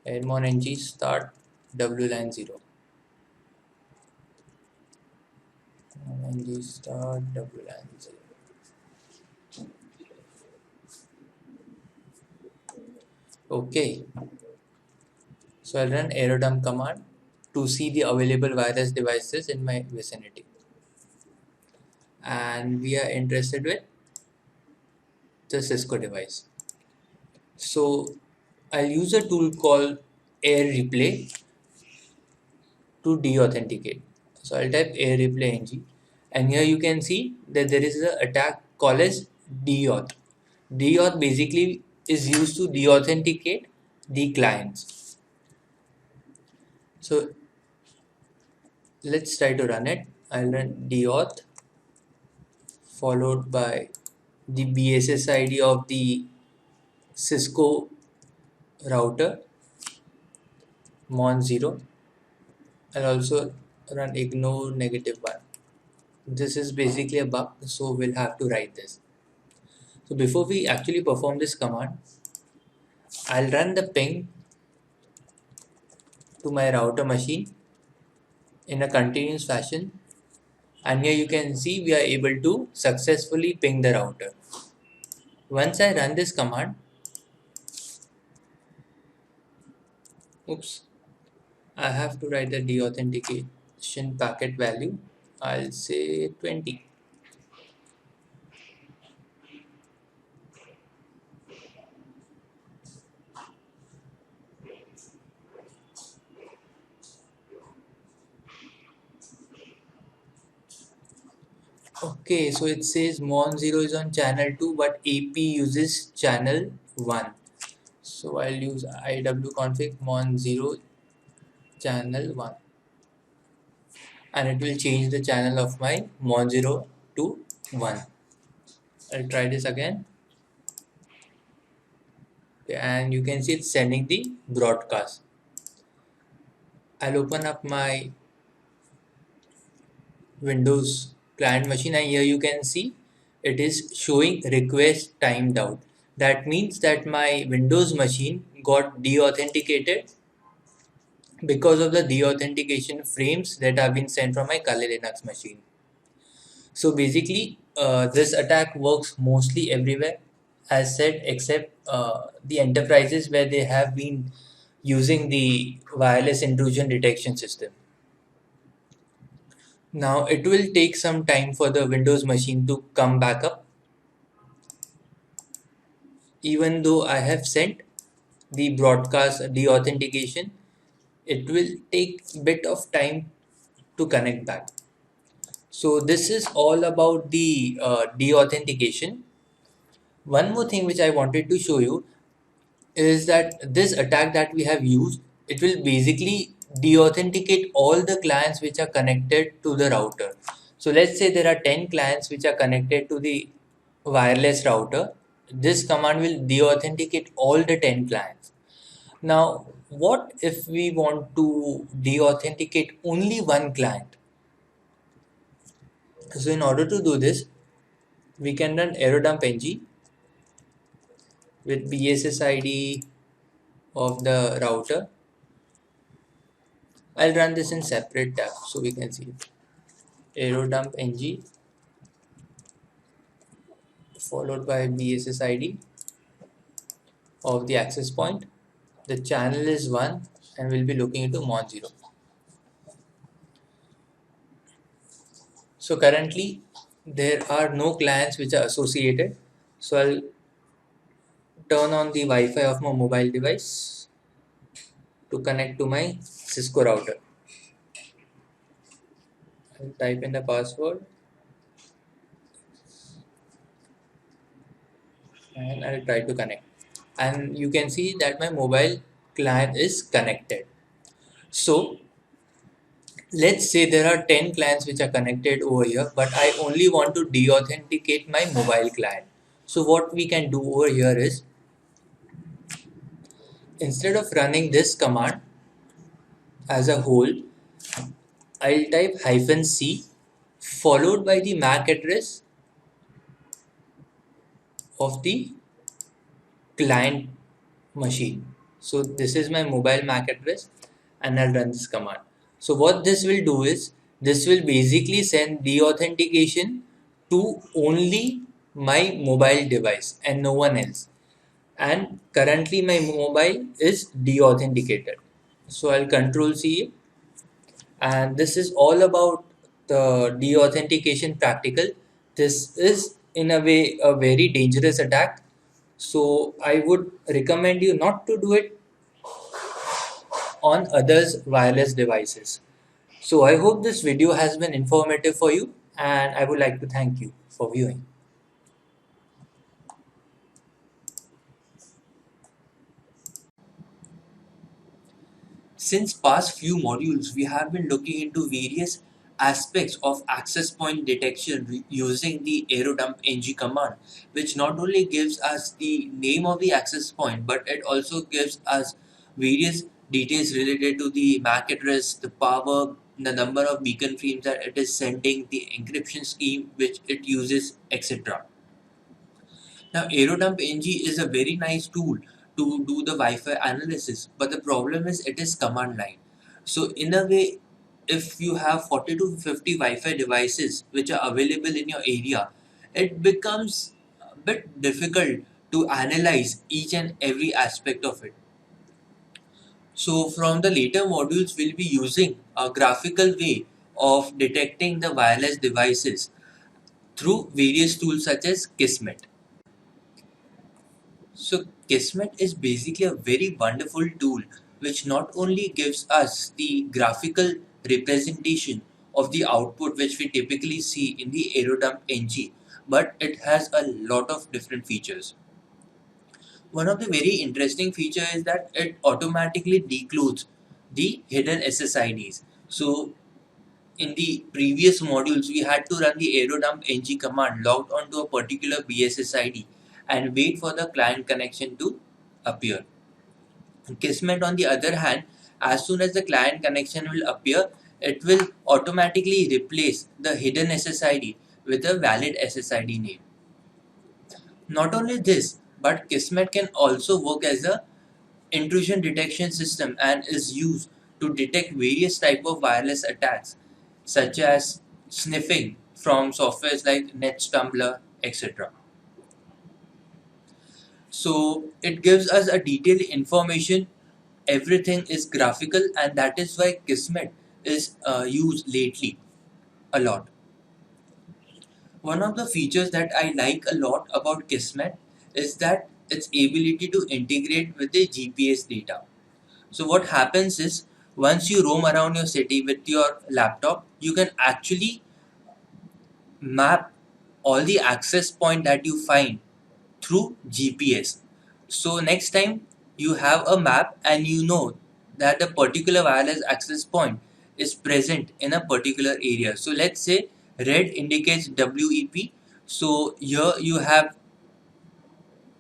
Airmon ng start WLAN 0. ng start WLAN 0. Okay. So I'll run aerodump command to see the available wireless devices in my vicinity. And we are interested with the Cisco device. So I'll use a tool called Air Replay to deauthenticate. So I'll type Air Replay ng, and here you can see that there is an attack called as deauth. Deauth basically is used to deauthenticate the clients. So let's try to run it. I'll run deauth followed by the BSS ID of the Cisco router mon0. I'll also run ignore -1. This is basically a bug, so we'll have to write this. So before we actually perform this command, I'll run the ping to my router machine in a continuous fashion, and here you can see we are able to successfully ping the router. Once I run this command, oops, I have to write the deauthentication packet value. I'll say 20. Okay, so it says mon0 is on channel 2 but AP uses channel 1. So I'll use iwconfig mon0 channel 1, and it will change the channel of my mon0 to 1. I'll try this again. Okay, and you can see it's sending the broadcast. I'll open up my Windows client machine, and here you can see it is showing request timed out. That means that my Windows machine got deauthenticated because of the deauthentication frames that have been sent from my Kali Linux machine. So basically, this attack works mostly everywhere, as said, except the enterprises where they have been using the wireless intrusion detection system. Now, it will take some time for the Windows machine to come back up, even though I have sent the broadcast deauthentication. It will take a bit of time to connect back. So this is all about the deauthentication. One more thing which I wanted to show you is that this attack that we have used, it will basically deauthenticate all the clients which are connected to the router. So let's say there are 10 clients which are connected to the wireless router. This command will deauthenticate all the 10 clients. Now, what if we want to deauthenticate only one client? So in order to do this, we can run aerodump ng with BSSID of the router. I'll run this in separate tab so we can see it. Aerodump ng followed by BSSID of the access point. The channel is 1 and we'll be looking into Mon 0. So currently there are no clients which are associated. So I'll turn on the Wi-Fi of my mobile device to connect to my Cisco router. I'll type in the password and I'll try to connect. And you can see that my mobile client is connected. So let's say there are 10 clients which are connected over here, but I only want to deauthenticate my mobile client. So what we can do over here is, instead of running this command as a whole, I'll type -c followed by the MAC address of the client machine. So this is my mobile MAC address and I'll run this command. So what this will do is, this will basically send deauthentication to only my mobile device and no one else. And currently my mobile is deauthenticated. So I'll control C, and this is all about the deauthentication practical. This is in a way a very dangerous attack. So I would recommend you not to do it on others' wireless devices. So I hope this video has been informative for you, and I would like to thank you for viewing. Since past few modules, we have been looking into various aspects of access point detection using the aerodump ng command, which not only gives us the name of the access point, but it also gives us various details related to the MAC address, the power, the number of beacon frames that it is sending, the encryption scheme which it uses, etc. Now, Aerodump ng is a very nice tool to do the Wi-Fi analysis, but the problem is it is command line. So in a way, if you have 40 to 50 Wi-Fi devices which are available in your area, it becomes a bit difficult to analyze each and every aspect of it. So from the later modules, we'll be using a graphical way of detecting the wireless devices through various tools such as Kismet. So Kismet is basically a very wonderful tool which not only gives us the graphical representation of the output which we typically see in the Aerodump ng, but it has a lot of different features. One of the very interesting feature is that it automatically decludes the hidden SSIDs. So in the previous modules, we had to run the aerodump ng command logged onto a particular BSSID and wait for the client connection to appear. Kismet, on the other hand, as soon as the client connection will appear, it will automatically replace the hidden SSID with a valid SSID name. Not only this, but Kismet can also work as a intrusion detection system and is used to detect various type of wireless attacks, such as sniffing from softwares like NetStumbler, etc. So it gives us a detailed information. Everything is graphical, and that is why Kismet is used lately a lot. One of the features that I like a lot about Kismet is that its ability to integrate with the GPS data. So what happens is, once you roam around your city with your laptop, you can actually map all the access point that you find through GPS. So next time you have a map and you know that a particular wireless access point is present in a particular area. So let's say red indicates WEP. So here you have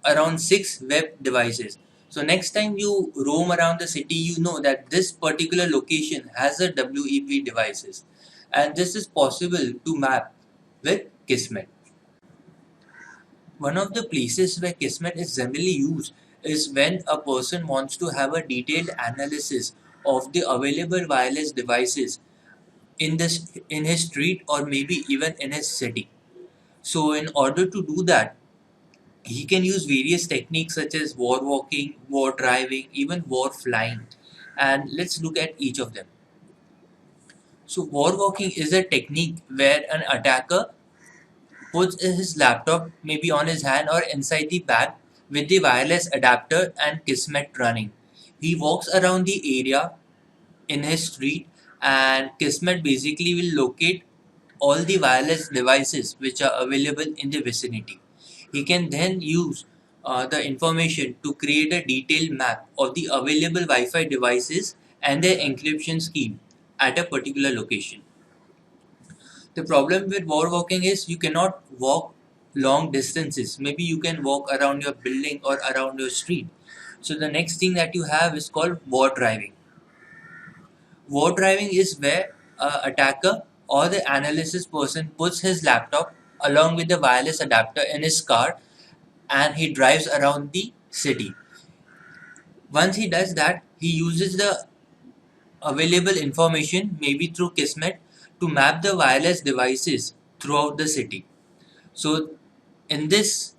around 6 web devices. So next time you roam around the city, you know that this particular location has a WEP devices, and this is possible to map with Kismet. One of the places where Kismet is generally used is when a person wants to have a detailed analysis of the available wireless devices in his street or maybe even in his city. So in order to do that, he can use various techniques such as war walking, war driving, even war flying. And let's look at each of them. So war walking is a technique where an attacker puts his laptop maybe on his hand or inside the bag with the wireless adapter and Kismet running. He walks around the area in his street, and Kismet basically will locate all the wireless devices which are available in the vicinity. He can then use the information to create a detailed map of the available Wi-Fi devices and their encryption scheme at a particular location. The problem with war walking is you cannot walk long distances. Maybe you can walk around your building or around your street. So the next thing that you have is called war driving. War driving is where a attacker or the analysis person puts his laptop along with the wireless adapter in his car and he drives around the city. Once he does that, he uses the available information, maybe through Kismet, to map the wireless devices throughout the city. So in this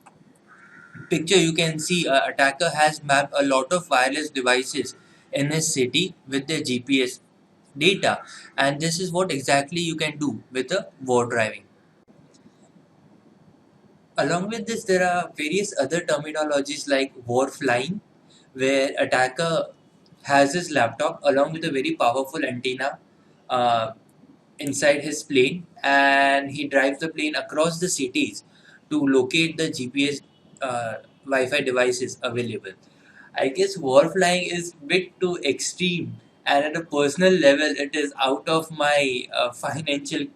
picture, you can see a attacker has mapped a lot of wireless devices in his city with their GPS data, and this is what exactly you can do with the war driving. Along with this, there are various other terminologies like war flying, where attacker has his laptop along with a very powerful antenna uh, inside his plane, and he drives the plane across the cities to locate the GPS Wi-Fi devices available. I guess war flying is a bit too extreme, and at a personal level, it is out of my financial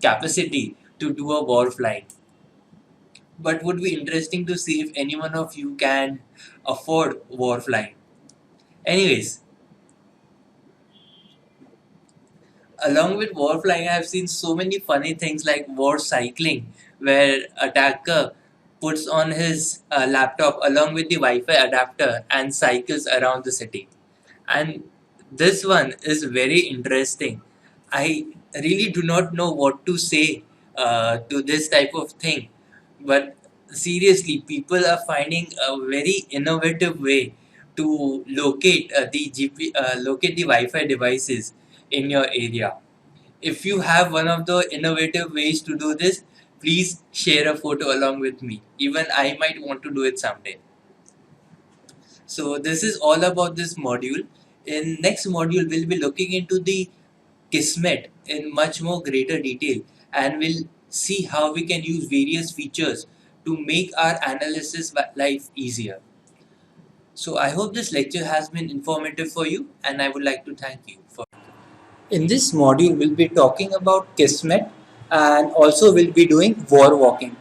capacity to do a war flying. But would be interesting to see if any one of you can afford war flying. Anyways, along with war flying, I have seen so many funny things like war cycling, where attacker puts on his laptop along with the Wi-Fi adapter and cycles around the city. And this one is very interesting. I really do not know what to say to this type of thing, but seriously, people are finding a very innovative way to locate locate the Wi-Fi devices in your area. If you have one of the innovative ways to do this, please share a photo along with me. Even I might want to do it someday. So this is all about this module. In next module, we'll be looking into the Kismet in much more greater detail, and we'll see how we can use various features to make our analysis life easier. So I hope this lecture has been informative for you, and I would like to thank you for. In this module, we'll be talking about Kismet, and also we'll be doing war walking.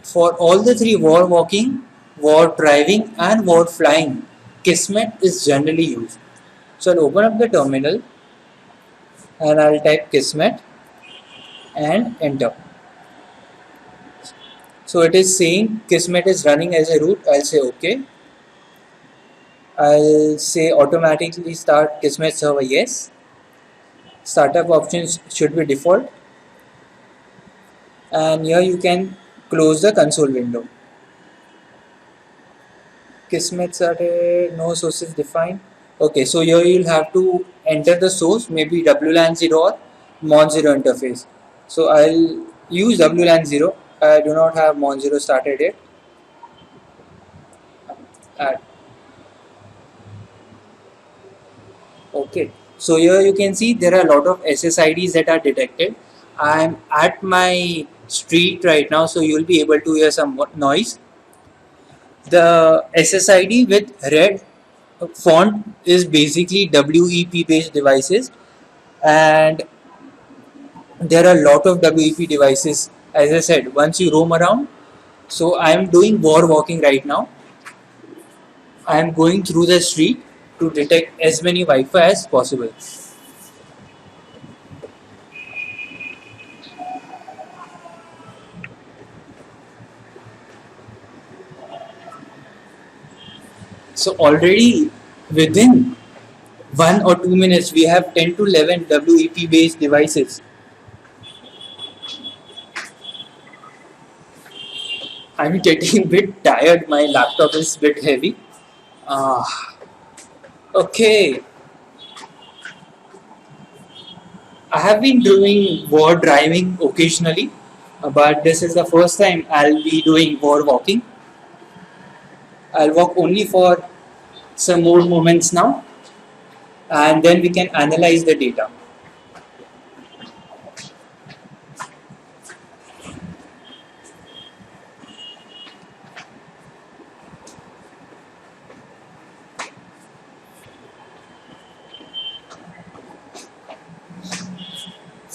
For all the three, war walking, war driving, and war flying, Kismet is generally used. So I'll open up the terminal and I'll type Kismet and enter. So it is saying Kismet is running as a root. I'll say OK. I'll say automatically start Kismet server, yes. Startup options should be default, and here you can close the console window. Kismet started, no sources defined. Okay, so here you'll have to enter the source, maybe WLAN 0 or Mon 0 interface. So I'll use WLAN 0. I do not have Mon 0 started yet. Add. Okay, so here you can see there are a lot of SSIDs that are detected. I'm at my street right now, so you'll be able to hear some noise. The SSID with red font is basically WEP based devices, and there are a lot of WEP devices. As I said, once you roam around, so I am doing war walking right now. I am going through the street to detect as many Wi-Fi as possible. So already within 1 or 2 minutes, we have 10 to 11 WEP based devices. I'm getting a bit tired. My laptop is a bit heavy. Okay, I have been doing war driving occasionally, but this is the first time I'll be doing war walking. I'll walk only for some more moments now, and then we can analyze the data.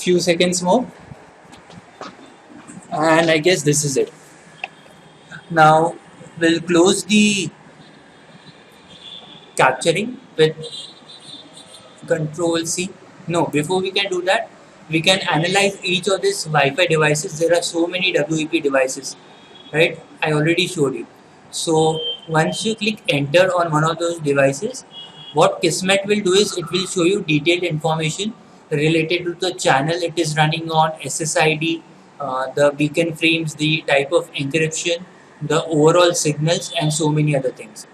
Few seconds more, and I guess this is it. Now we'll close the capturing with Control C. No, before we can do that, we can analyze each of these Wi-Fi devices. There are so many WEP devices, right? I already showed you. So once you click enter on one of those devices, what Kismet will do is it will show you detailed information related to the channel it is running on, SSID, the beacon frames, the type of encryption, the overall signals, and so many other things.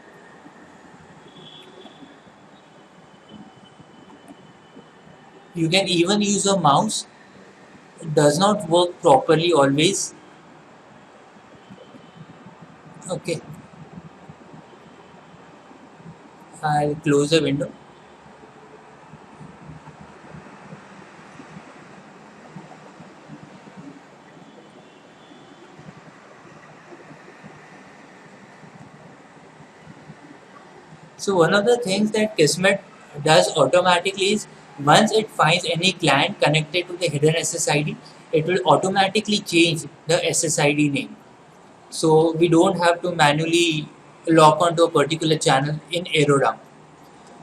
You can even use a mouse. It does not work properly always. Okay, I'll close the window. So one of the things that Kismet does automatically is once it finds any client connected to the hidden SSID, it will automatically change the SSID name. So we don't have to manually lock onto a particular channel in AeroDump.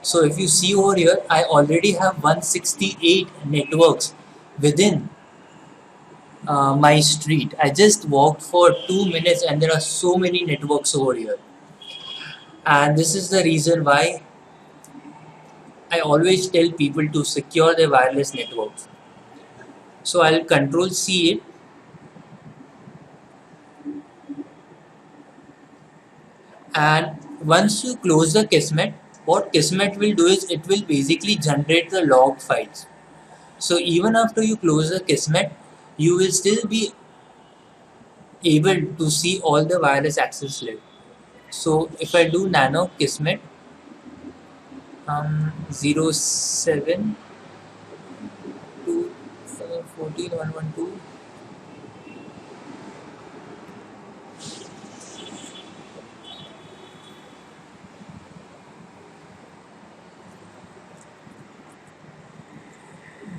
So if you see over here, I already have 168 networks within my street. I just walked for 2 minutes and there are so many networks over here. And this is the reason why I always tell people to secure their wireless networks. So I'll Control C it, and once you close the Kismet, what Kismet will do is it will basically generate the log files. So even after you close the Kismet, you will still be able to see all the wireless access list. So if I do nano Kismet 07 2 14 112,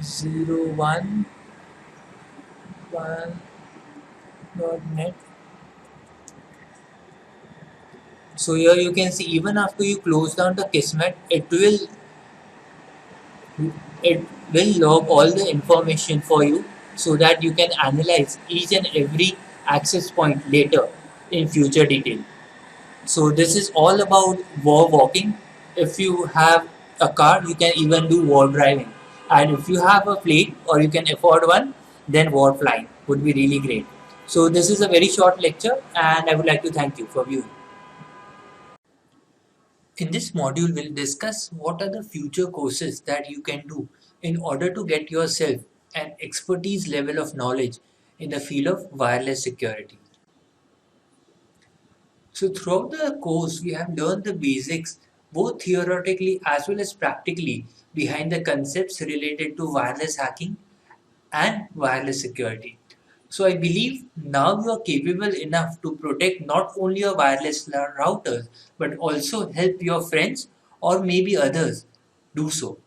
zero one one dot net. So here you can see even after you close down the Kismet, it will log all the information for you so that you can analyze each and every access point later in future detail. So this is all about war walking. if you have a car, you can even do wall driving. And if you have a plane or you can afford one, then wall flying would be really great. So this is a very short lecture and I would like to thank you for viewing. In this module, we'll discuss what are the future courses that you can do in order to get yourself an expertise level of knowledge in the field of wireless security. So throughout the course, we have learned the basics, both theoretically as well as practically, behind the concepts related to wireless hacking and wireless security. So I believe now you are capable enough to protect not only your wireless routers, but also help your friends or maybe others do so.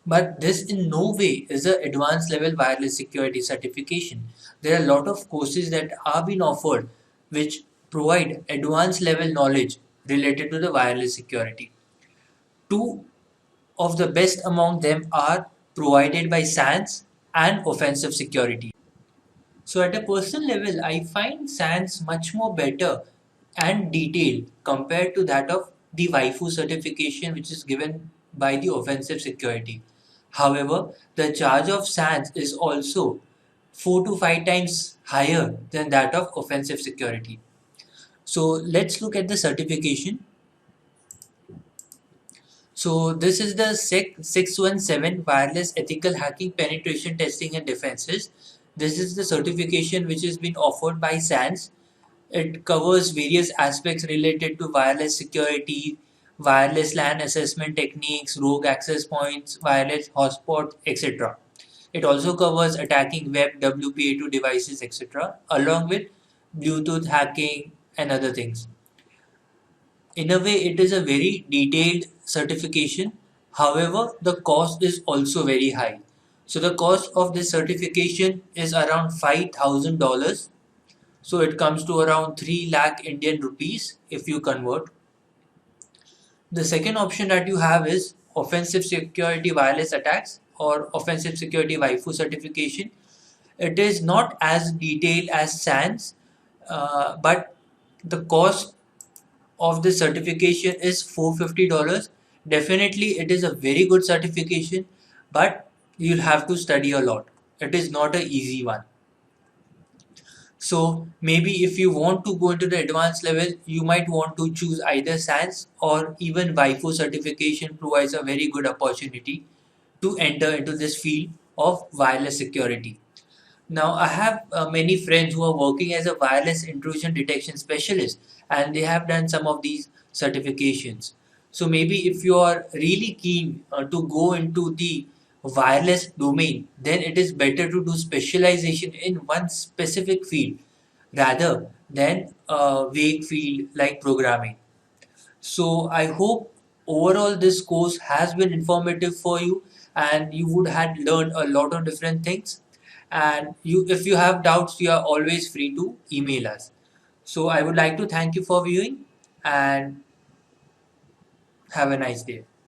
But this in no way is an advanced level wireless security certification. There are a lot of courses that are being offered which provide advanced level knowledge related to the wireless security. Two of the best among them are provided by SANS and Offensive Security. So at a personal level, I find SANS much more better and detailed compared to that of the WIFU certification which is given by the Offensive Security. However, the charge of SANS is also 4 to 5 times higher than that of Offensive Security. So let's look at the certification. So this is the SEC 617 Wireless Ethical Hacking Penetration Testing and Defenses. This is the certification which has been offered by SANS. It covers various aspects related to wireless security, wireless LAN assessment techniques, rogue access points, wireless hotspot, etc. It also covers attacking web WPA2 devices, etc., along with Bluetooth hacking and other things. In a way, it is a very detailed certification. However, the cost is also very high. So the cost of this certification is around $5,000. So it comes to around 3 lakh Indian rupees if you convert. The second option that you have is offensive security wireless attacks or offensive security WIFU certification. It is not as detailed as SANS, but the cost of this certification is $450. Definitely, it is a very good certification, but you'll have to study a lot. It is not an easy one. So maybe if you want to go into the advanced level, you might want to choose either SANS or even WIFO certification provides a very good opportunity to enter into this field of wireless security. Now, I have many friends who are working as a wireless intrusion detection specialist and they have done some of these certifications. So, maybe if you are really keen to go into the wireless domain, then it is better to do specialization in one specific field rather than a vague field like programming. So I hope overall this course has been informative for you and you would have learned a lot of different things. And if you have doubts, you are always free to email us. So I would like to thank you for viewing and have a nice day.